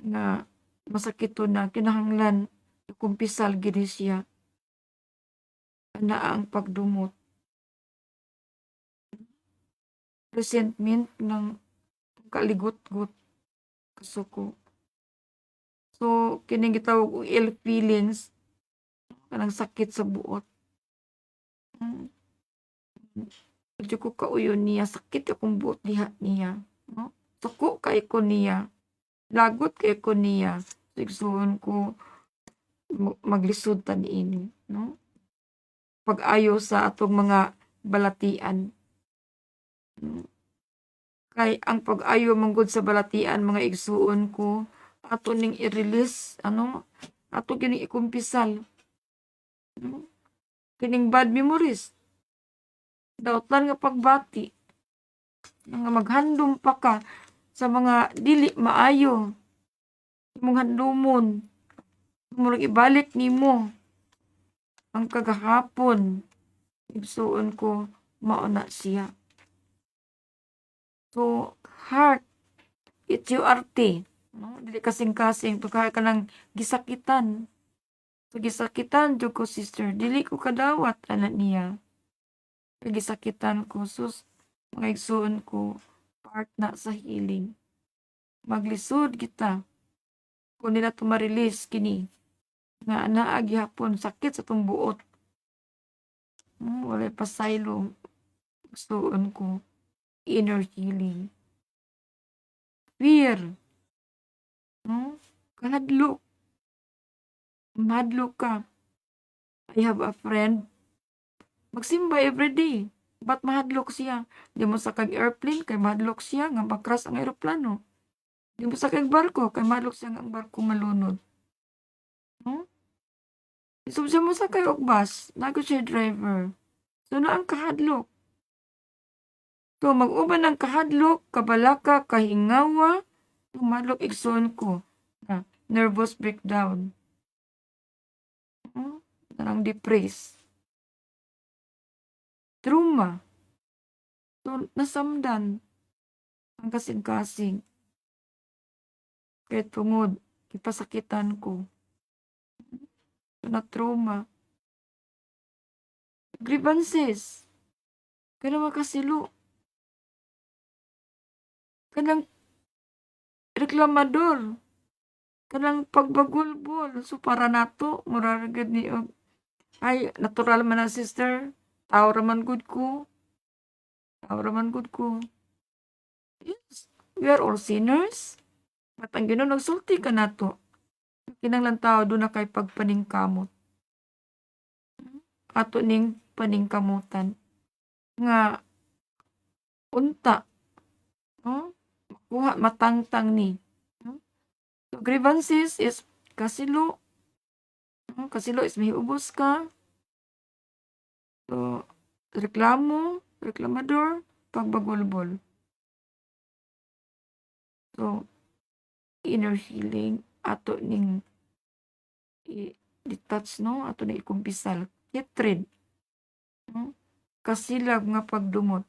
nga masakito na kinahanglan kumpisal gid siya. Ana ang pagdumot. Resentment ng kaligot-got kasuko. So, kining gitawag og ill feelings, kanang sakit sa buot. Medyo ko kauyon niya, sakit akong buot diha niya. No? Suko kay ko niya. Lagot kay ko niya. Sigsuon ko maglisod ta niini. No? Pag-ayo sa atong mga balatian. No? Kay ang pag-ayo manggod sa balatian, mga igsuon ko, ato ning i-release, ato kining ikumpisal. Kining bad memories. Daotlan nga pagbati. Nga maghandom pa ka sa mga dili maayo. Imong handumon. Murag ibalik nimo ang kagahapon. Igsuon ko mauna siya. So, heart, it's your arte. No? Dili kasing-kasing pagkaya ka ng gisakitan. So, gisakitan jud ko sister, dili ko kadawat anak niya. Gisakitan ko sus mga igsuon ko part na sa healing. Maglisod kita. kung nila to ma-release kini nga naa gihapon sakit sa tong buot. Walay pasaylo. Gustoon ko inner healing. Fear. Kahadlok. Mahadlok ka. I have a friend. Magsimba everyday. Ba't mahadlok siya? Di mo sakag airplane kay mahadlok siya nga makras ang aeroplano. Di mo sakag barko kay mahadlok siya nga ang barko malunod. So siya mo sakay og bus, nago siya driver. So na ang kahadlok. So mag-uban ang kahadlok, kabalaka, kahingawa, mahadlok igsoon ko. Nervous breakdown. Narang depressed. Trauma. So, nasamdan ang kasing-kasing. Kaya tungod, ipasakitan ko. So, na-trauma. Grievances. Kaya makasilo. Kanang reklamador. Kanang pagbagulbol. So, para nato, muraragad ni ay, natural man na sister. Tao raman good ko. Yes, we are all sinners. At ang Ginoo nagsulti ka nato. Kinanglan tao doon na kay pagpaningkamot. Ato ning paningkamutan. Nga, unta. Makuha, matangtang ni. So, grievances is kasilo. Kasilo is mahiubos ka. So, reklamador, pagbagulbol. So, inner healing, ato ning detach, no? Ato ning ikumpisal. Hatred. Kasilag nga pagdumot.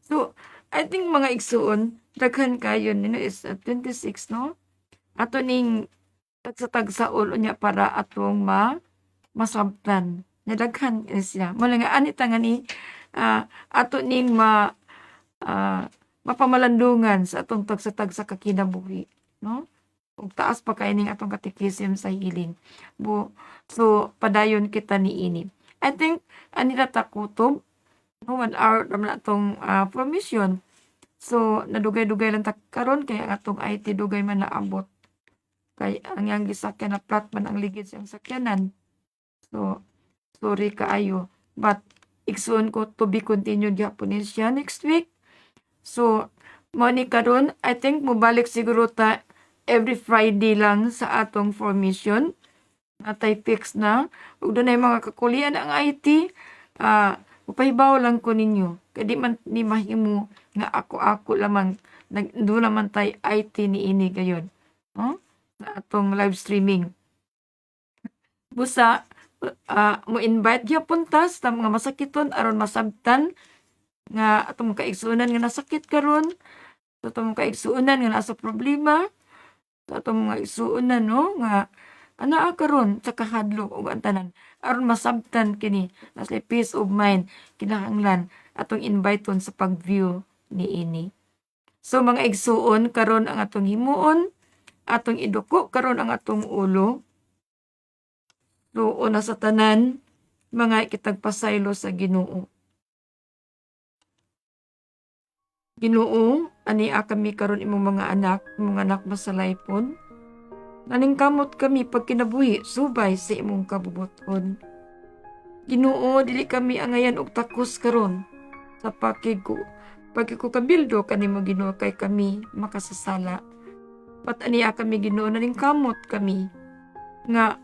So, I think mga igsuon, daghan kayo nino is 26, no? Ato ning tagsa-tagsaol unya para atong masabtan. Nadaghan siya. Mula nga anit nga ni ato ning mapamalandungan sa atong tagsa-tagsa kakinabuhi, no? Ug taas pa kay ning atong katikism sa healing. So padayon kita niini. I think anila ta kutob, no, 1 hour naman atong permission. So nadugay-dugay lang ta karon kay atong IT dugay man naabot. Kay ang yang gisakyan na plat man ang ligid siyang sakyanan. So sorry kaayo. But, igsoon ko to be continued gyapon siya next week. So, mani karon, I think mobalik siguro ta every Friday lang sa atong formation. Natay fix na. Ug doon ay mga kakulian ang IT. Upahibaw lang ko ninyo. Kaya di man ni mahimo nga ako lamang. Doon naman tay IT ni ini gayon. Na atong live streaming. Busa, mo invite gyapon ta sa mga masakiton aron masabtan nga atong kaigsuonan nga nasakit karon, sa atong kaigsuonan nga nasa problema, sa atong mga igsuonan, no, nga anaa karon sa kahadlok ug ang tanan aron masabtan kini nasa peace of mind kinahanglan atong inviteon sa pag-view niini. So mga igsuon karon ang atong himuon, atong iduko karon ang atong ulo. So, una sa tanan, mga kitagpasaylo sa Ginoo. Ginoo, ania kami karon imong mga anak masalaypon. Naningkamot kami pag kinabuhi, subay sa imong kabubuton. Ginoo, dili kami angayan og takos karon sa pagkikukabildo kanimo Ginoo kay kami makasasala. Pat ania kami Ginoo, naningkamot kami nga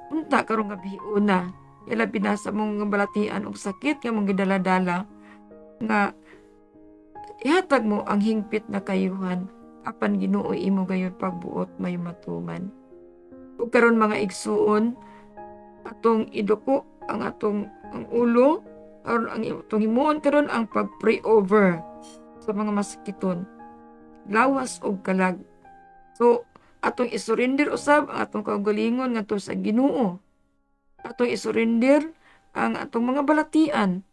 unta karong gabi una, ila binasa mong nga balatian og sakit nga mong gidala-dala nga ihatag mo ang hingpit na kayuhan apan Ginoo imo gayon pagbuot may matuman. Ug karon mga igsuon, atong iduko ang ulo aron ang atong himuon karon ang pag-pray over sa mga masakiton, lawas og kalag. So atong isurrender usab ang atong kaugalingon ngadto sa Ginoo. Atong isurrender ang atong mga balatian.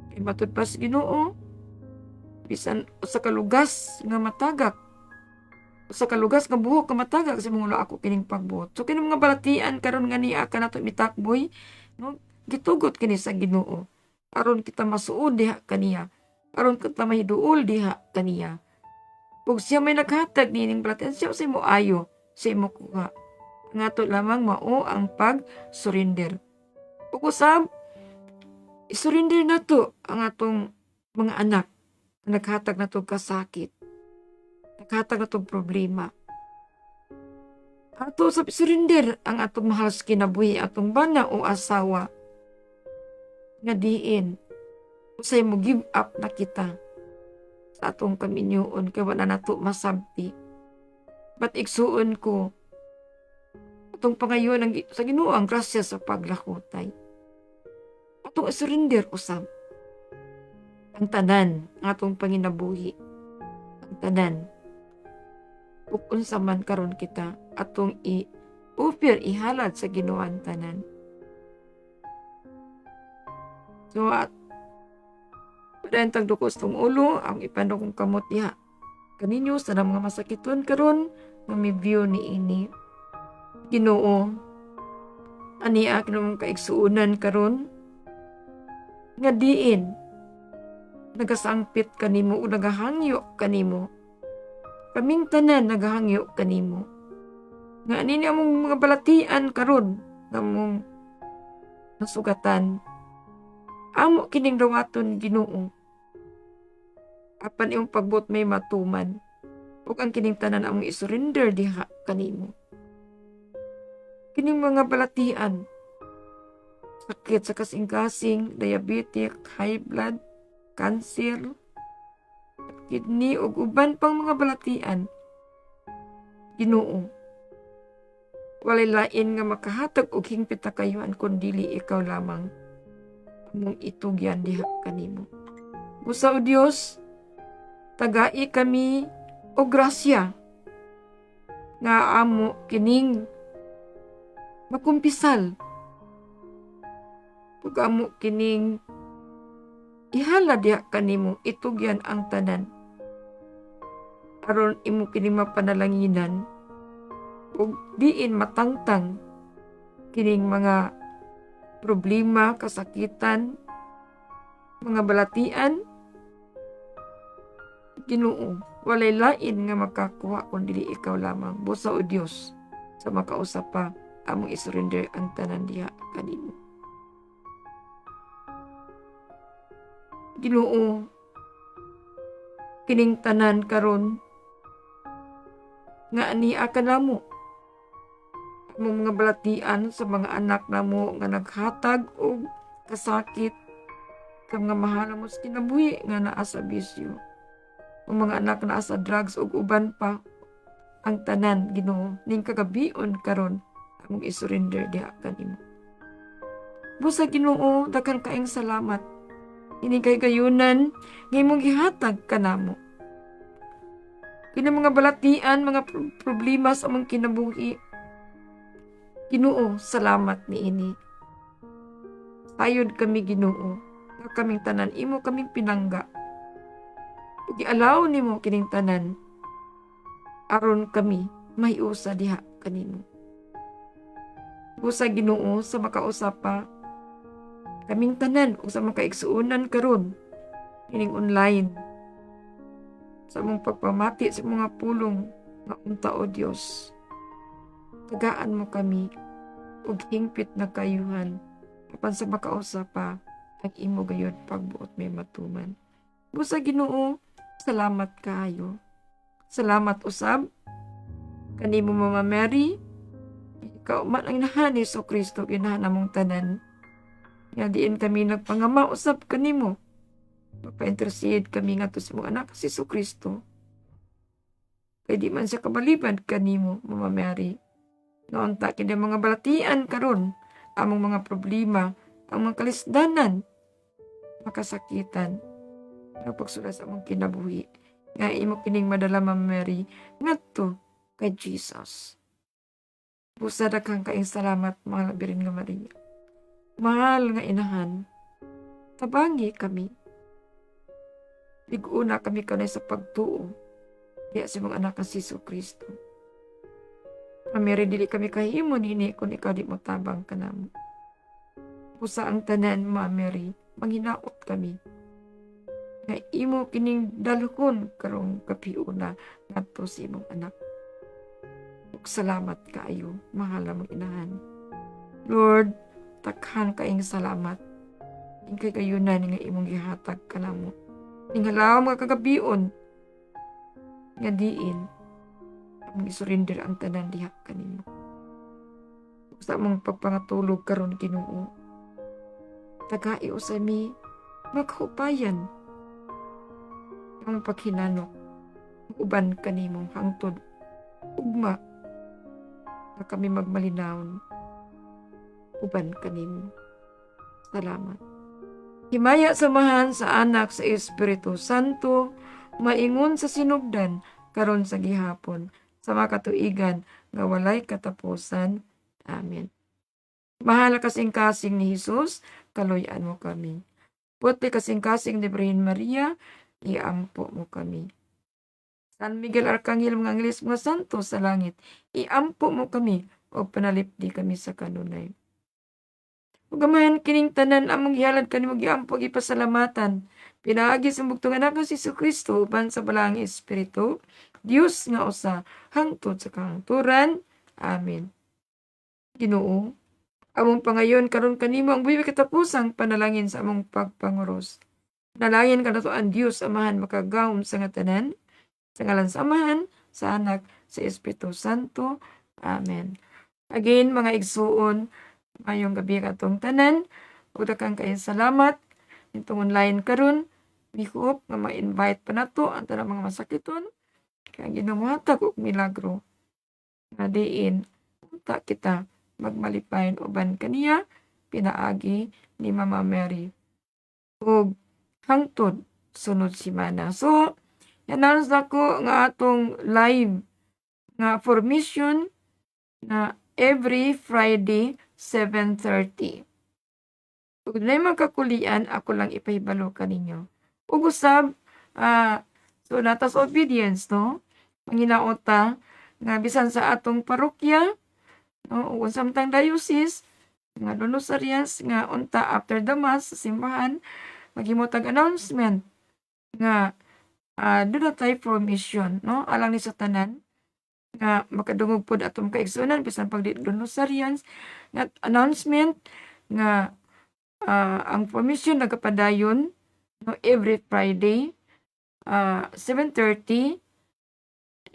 Kay matud pa sa Ginoo, bisan usa ka lugas nga matagak, Sa kalugas nga buhok ka matagak sa mga ako kining pagbuot. So kini mga balatian karon nga niya ka nato mitakboy, no? Gitugot kini sa Ginoo. Aron kita masuod diha kaniya. Aron kita mahiduol diha kaniya. Ug siya may naghatag nining balatian, siya sa imo ayo, sa imo kuha. Nga to lamang mao ang pag-surrender. Ug usab, isurrender na to ang atong mga anak na naghatag na to kasakit. Naghatag na to problema. Ato sa surrender ang atong mahal sa kinabuhi, atong bana o asawa. Nga diin, usay mo give up na kita sa atong kaminyoon kay wala na to masabti. But igsuon ko, atong pangayon sa Ginoo ang grasya sa paglakotay. Atong surrender usab ang tanan ang atong panginabuhi. Ang tanan. Ug unsa man karon kita atong i-offer ihalad sa Ginoo ang tanan. So padayong tagdukos tong ulo ang ipando kong kamot diha. Kaninyo sa mga masakiton karon nga may view ni ini. Ginoo, ani aking kaigsuunan karon nga diin nagasangpit kanimo o nagahangyo kanimo. Kaming tanan nagahangyo kanimo. Nga nini among mga balatian karon nga mong nasugatan. Amo kining dawaton Ginoo. Apan imong pagbot may matuman. Ug ang kining tanan among isurrender diha kanimo. Kining mga balatian, sakit sa kasing-kasing, diabetic, high blood, cancer, kidney ug uban pang mga balatian. Ginoo, walay lain nga makahatag og hingpit na kayuhan kun dili ikaw lamang among itugyan diha kanimo. Busa o Dios, tagai kami og grasya nga amo kining makumpisal ug amo kining ihala diha kanimo itugyan ang tanan aron imo kini mapanalanginan ug diin matangtang kining mga problema, kasakitan, mga balatian. Ginoo, walay lain nga makakuha kun dili ikaw lamang. Busa o Dios, sa makausap pa among isurrender ang tanan diha kanimo. Ginoo, kining tanan karon nga ania ka namo among mga balatian sa mga anak namo nga naghatag og kasakit sa mga mahal mo sa kinabuhi nga naa sa bisyo. Ang mga anak naa sa drugs ug uban pa, ang tanan Ginoo ning kagabion karon among isurrender diha kanimo. Busa Ginoo, daghan kaayong salamat. Ini kay gayunan nga imong gihatag kanamo. Kini mga balatian, mga problema sa among kinabuhi. Ginoo, salamat ni ini. Sayod kami Ginoo, nga kaming tanan imo kaming pinangga. Ug gialaw nimo kining tanan aron kami mahiusa diha kanimo. Busa Ginoo, sa makausap pa kaming tanan ug sa makaigsuonan karon ining online sa mong pagpamati sa mga pulong nga unta o Dios. Tagaan mo kami ug hingpit na kayuhan apan sa makausap pa ang imo gayud pagbuot may matuman. Busa Ginoo, salamat kaayo. Salamat usab kanimo Mama Mary. Ikaw man ang inahan ni Kristo ginahan namong tanan. Nga diin kami nagpangama usab kanimo. Magpa-intercede kami nga to sa mga anak si Kristo. Kay di man siya kabaliban kanimo Mama Mary. Noon ta kini mga balatian karon among mga problema, ang mga kalisdanan, makasakitan, ang pagsula sa among kinabuhi. Nga imo kining madala Mama Mary ngadto kay Jesus. Busa daghang kaayong salamat mga labirin nga Maria. Mahal nga inahan, tabangi kami. Liguna kami kanay sa pagtuo. Kaya sa mga anak si Jesu Kristo. Mamiri dili kami kahimo nini kung ikaw di mo tabang ka namo. Pusa ang tanan, Mamiri, manghinaot kami. Nga imo kining dalhon karong kapiuna ngadto sa imong anak. Ug salamat kaayo, mahal mong inahan. Lord, takhan kaing salamat. Ing kay kayunan nga imong gihatag kanamo. Ning halaw mga kagabion nga diin ang isurrender ang tanan diha kanimo. Ug sa mong pagpangatulog karon Ginoo, tagai usami maghupayan ang paghinanok uban kanimong hangtod ugma na kami magmalinawon uban kanimo. Salamat. Himaya samahan sa anak sa Espiritu Santo, maingon sa sinugdan karon sa gihapon, sa mga katuigan nga walay katapusan. Amen. Mahal kasing-kasing ni Jesus, kaluyan mo kami. Puti kasing-kasing ni Birhen Maria, iampo mo kami. San Miguel Arcangel, mga angeles, mga santo sa langit, iampo mo kami o panalipdi kami sa kanunay. Ug gamahan kining tanan among gihalad kanimo giampo gipasalamatan. Pinaagi sa bugtong anak nga si Jesucristo uban sa balaang Espiritu, Dios nga usa hangtod sa kahangturan. Amen. Ginoo, among pangayon karon kanimo ang buhi katapusang panalangin sa among pagpanguros. Nalangin kanato ang Dios Amahan makagahom sa nga tanan, sa ngalan sa Amahan, sa Anak, sa Espiritu Santo. Amen. Again, mga igsuon, mayong gabi katong tanan, ug daghang kayong salamat nitong online karon. We hope nga ma-invite pa nato ang tanang mga masakiton kaya ginamuhatag og milagro nga diin unta kita magmalipayon uban kaniya pinaagi ni Mama Mary ug hangtod sunod semana. So, announce nako nga atong live nga formation na every Friday 7:30. Ug dunay magkakulian ako lang ipahibalo kaninyo. Ug usab so natas obedience no. Manginaota nga bisan sa atong parokya no ug samtang diocese nga Donosarians nga unta after the mass sa simbahan maghimutag announcement nga do not type formation no alang ni sa tanan nga makadungog pod atong kaigsunan bisan pag Donosarians nga announcement nga ang formation nagapadayon no every Friday 7:30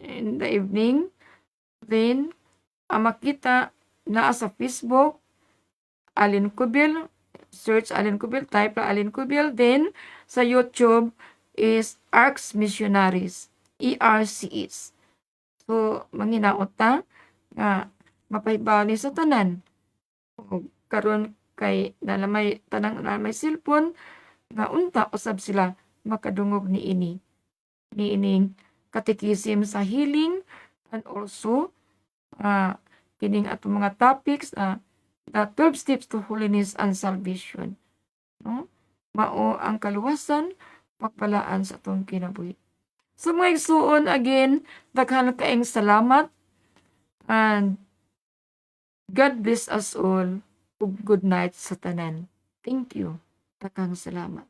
in the evening. Then makita naa sa Facebook Alin Kubil, search Alin Kubil, type la Alin Kubil. Then sa YouTube is Arcs Missionaries, ERCs. So manginaot ta nga mapahibaw ni sa tanan ug karon kay nalamay tanang nalamay cellphone nga unta usab sila makadungog niining katikisim sa healing and also kining atong mga topics the 12 steps to holiness and salvation no mao ang kaluwasan pagpalaan sa atong kinabuhi. So mga igsuon again daghan kaayong salamat and God bless us all ug good night sa tanan. Thank you. Daghang salamat.